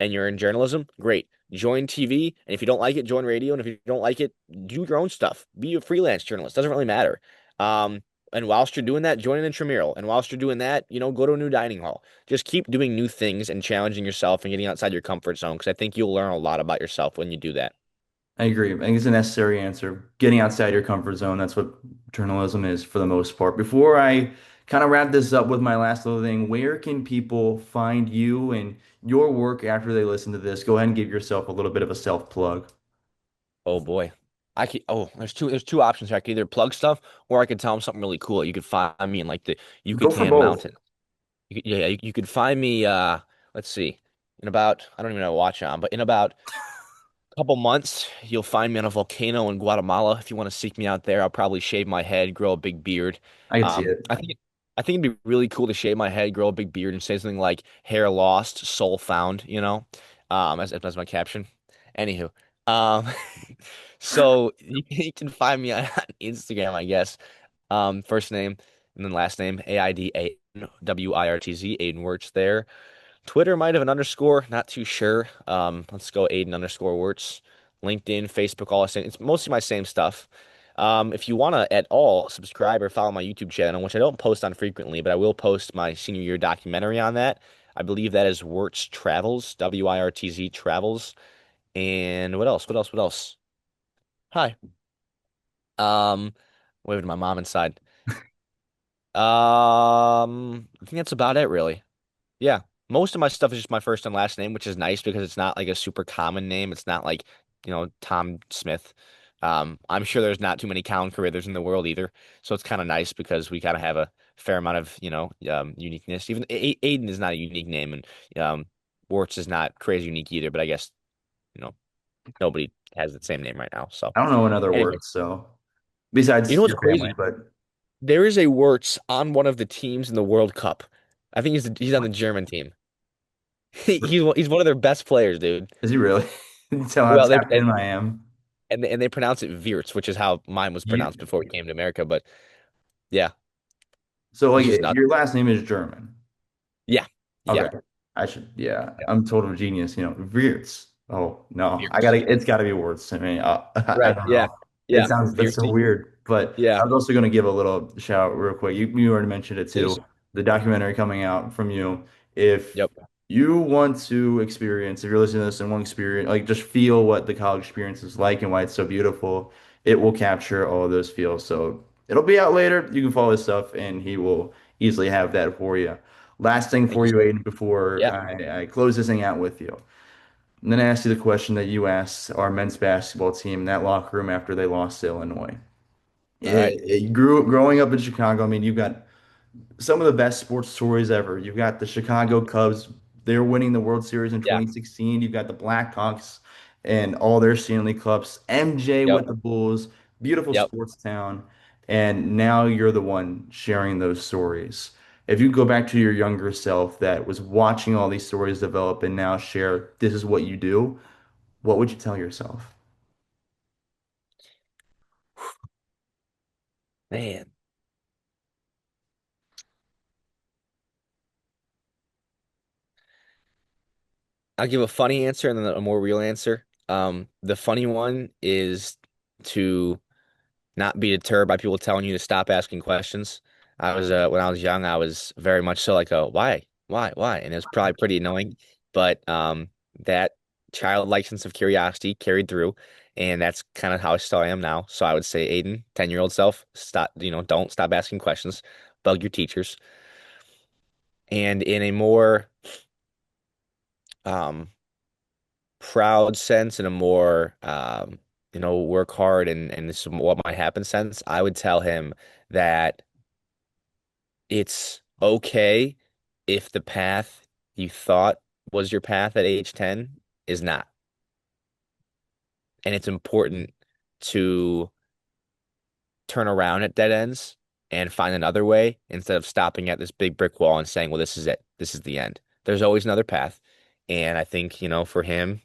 and you're in journalism, great. Join TV, and if you don't like it, join radio. And if you don't like it, do your own stuff. Be a freelance journalist. Doesn't really matter. Um, and whilst you're doing that, join an intramural. And whilst you're doing that, go to a new dining hall. Just keep doing new things and challenging yourself and getting outside your comfort zone because I think you'll learn a lot about yourself when you do that. I agree. I think it's a necessary answer. Getting outside your comfort zone, that's what journalism is for the most part. Before I kind of wrap this up with my last little thing, where can people find you and your work after they listen to this? Go ahead and give yourself a little bit of a self plug. Oh boy. There's two options here. I could either plug stuff or I could tell them something really cool. You could find me in like the Go for Yucatan both. Mountains. Yeah, you could find me. Let's see, in about I don't even know watch on, but in about a couple months, you'll find me on a volcano in Guatemala. If you want to seek me out there, I'll probably shave my head, grow a big beard. I can see it. I think it'd be really cool to shave my head, grow a big beard, and say something like "hair lost, soul found." As my caption. Anywho, um, so you can find me on Instagram, I guess. First name and then last name AIDAN WIRTZ, Aidan Wirtz there. Twitter might have an underscore, not too sure. Let's go Aidan underscore Wirtz. LinkedIn, Facebook, all the same. It's mostly my same stuff. If you want to at all subscribe or follow my YouTube channel, which I don't post on frequently, but I will post my senior year documentary on that. I believe that is Wirtz Travels, WIRTZ Travels. And what else? What else? What else? Hi. Um, Waving to my mom inside. I think that's about it, really. Yeah. Most of my stuff is just my first and last name, which is nice because it's not like a super common name. It's not like, Tom Smith. I'm sure there's not too many Colin Carruthers in the world either. So it's kind of nice because we kind of have a fair amount of, uniqueness. Even Aiden is not a unique name, and Wirtz is not crazy unique either, but I guess, you know, nobody has the same name right now. So I don't know another anyway, word, so you know besides what's your family, crazy? but There is a Wirtz on one of the teams in the World Cup. I think he's on the German team. He's one of their best players, dude. is he really? Tell how Well, tapped in I am. and they pronounce it Wirtz, which is how mine was You, pronounced before we came to America. But yeah, so like it's just nuts. your last name is German. Yeah, yeah, Okay. I should, yeah. yeah. I'm total genius, Wirtz. Oh no, Wirtz. it's gotta be Wirtz to me. I Right. don't Yeah, know. It yeah. sounds, that's so Wirtz. weird. But I Yeah. was also gonna give a little shout out real quick. You already mentioned it too. Please. The documentary coming out from you. If Yep. you want to experience, if you're listening to this and want to experience, like just feel what the college experience is like and why it's so beautiful, it will capture all of those feels. So it'll be out later. You can follow his stuff and he will easily have that for you. Last thing Thank for you, you, sir. Aiden, before Yeah. I close this thing out with you. I'm going to ask you the question that you asked our men's basketball team in that locker room after they lost to Illinois. All right. Growing up in Chicago, I mean, you've got some of the best sports stories ever. You've got the Chicago Cubs. They're winning the World Series in Yeah. 2016. You've got the Blackhawks and all their Stanley Cups. MJ Yep. with the Bulls. Beautiful Yep. sports town. And now you're the one sharing those stories. If you go back to your younger self that was watching all these stories develop and now share, this is what you do, what would you tell yourself? Man, I'll give a funny answer and then a more real answer. The funny one is to not be deterred by people telling you to stop asking questions. When I was young, I was very much so like a why, and it was probably pretty annoying, but that childlike sense of curiosity carried through, and that's kind of how I still am now. So I would say, Aiden, 10-year-old self, stop, don't stop asking questions, bug your teachers, and in a more um proud sense and a more work hard and this is what might happen sense, I would tell him that it's okay if the path you thought was your path at age 10 is not. And it's important to turn around at dead ends and find another way instead of stopping at this big brick wall and saying, well, this is it. This is the end. There's always another path. And I think, for him,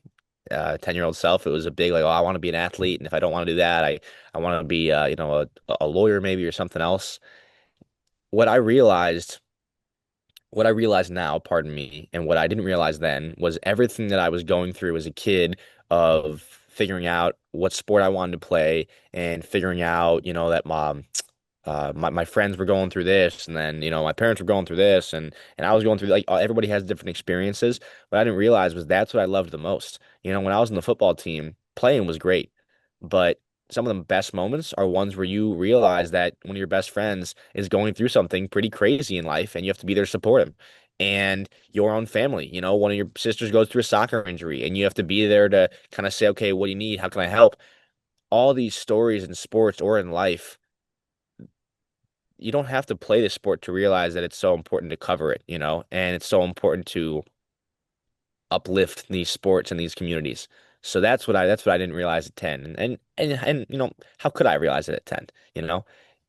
10-year-old self, it was a big like, oh, I want to be an athlete. And if I don't want to do that, I want to be, a lawyer maybe or something else. What I realized what I realize now, pardon me, and what I didn't realize then was everything that I was going through as a kid of figuring out what sport I wanted to play and figuring out, that my friends were going through this and then, my parents were going through this and I was going through like everybody has different experiences. What I didn't realize was that's what I loved the most. When I was in the football team, playing was great, but some of the best moments are ones where you realize that one of your best friends is going through something pretty crazy in life and you have to be there to support him. And your own family, one of your sisters goes through a soccer injury and you have to be there to kind of say, okay, what do you need? How can I help? All these stories in sports or in life, you don't have to play the sport to realize that it's so important to cover it, and it's so important to uplift these sports and these communities. So that's what I didn't realize at 10. And how could I realize it at 10?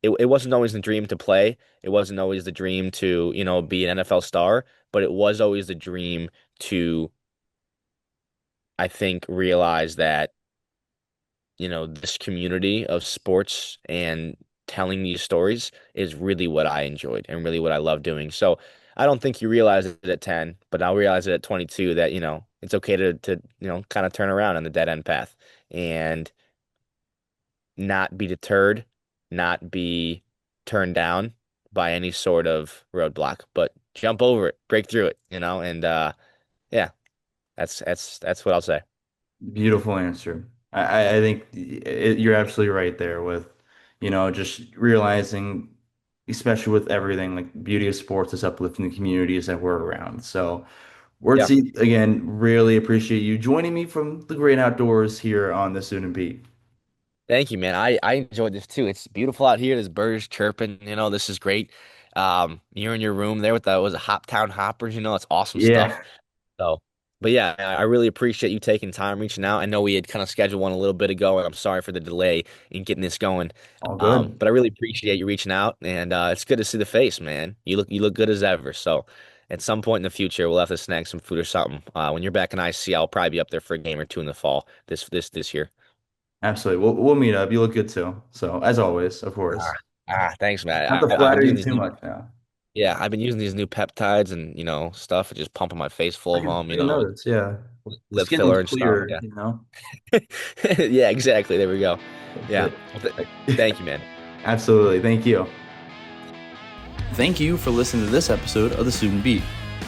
It wasn't always the dream to play. It wasn't always the dream to, be an NFL star, but it was always the dream to, I think, realize that, this community of sports and telling these stories is really what I enjoyed and really what I love doing. So I don't think you realize it at 10, but I'll realize it at 22 that, it's okay to kind of turn around on the dead end path and not be deterred, not be turned down by any sort of roadblock, but jump over it, break through it, and yeah, that's what I'll say. Beautiful answer. I think you're absolutely right there with, just realizing, especially with everything, like beauty of sports is uplifting the communities that we're around. So, Yeah. Wurtzy, again, really appreciate you joining me from the great outdoors here on the Student Beat. Thank you, man. I enjoyed this too. It's beautiful out here. There's birds chirping. This is great. You're in your room there with the was it Hoptown Hoppers. It's awesome stuff. Yeah, So, but yeah, I really appreciate you taking time reaching out. I know we had kind of scheduled one a little bit ago, and I'm sorry for the delay in getting this going. all good. But I really appreciate you reaching out, and it's good to see the face, man. You look good as ever. So, at some point in the future, we'll have to snag some food or something. When you're back in IC, I'll probably be up there for a game or two in the fall this year. Absolutely. We'll meet up. You look good too. So, as always, of course. Thanks, man. Not to I've been flatter using you these too new, much now. yeah, I've been using these new peptides and stuff, just pumping my face full I of can, them, I can notice, yeah. The lip skin filler looks and stuff. clearer, Yeah, you know? yeah, exactly. There we go. That's Yeah, well, it. thank you, man. Absolutely. Thank you. Thank you for listening to this episode of The Student Beat.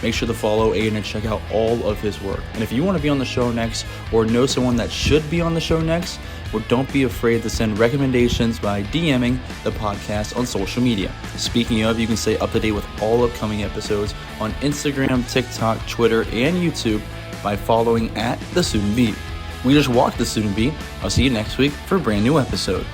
Make sure to follow Aidan and check out all of his work. And if you want to be on the show next or know someone that should be on the show next, well, don't be afraid to send recommendations by DMing the podcast on social media. Speaking of, you can stay up to date with all upcoming episodes on Instagram, TikTok, Twitter, and YouTube by following at The Student Beat. We just walked The Student Beat. I'll see you next week for a brand new episode.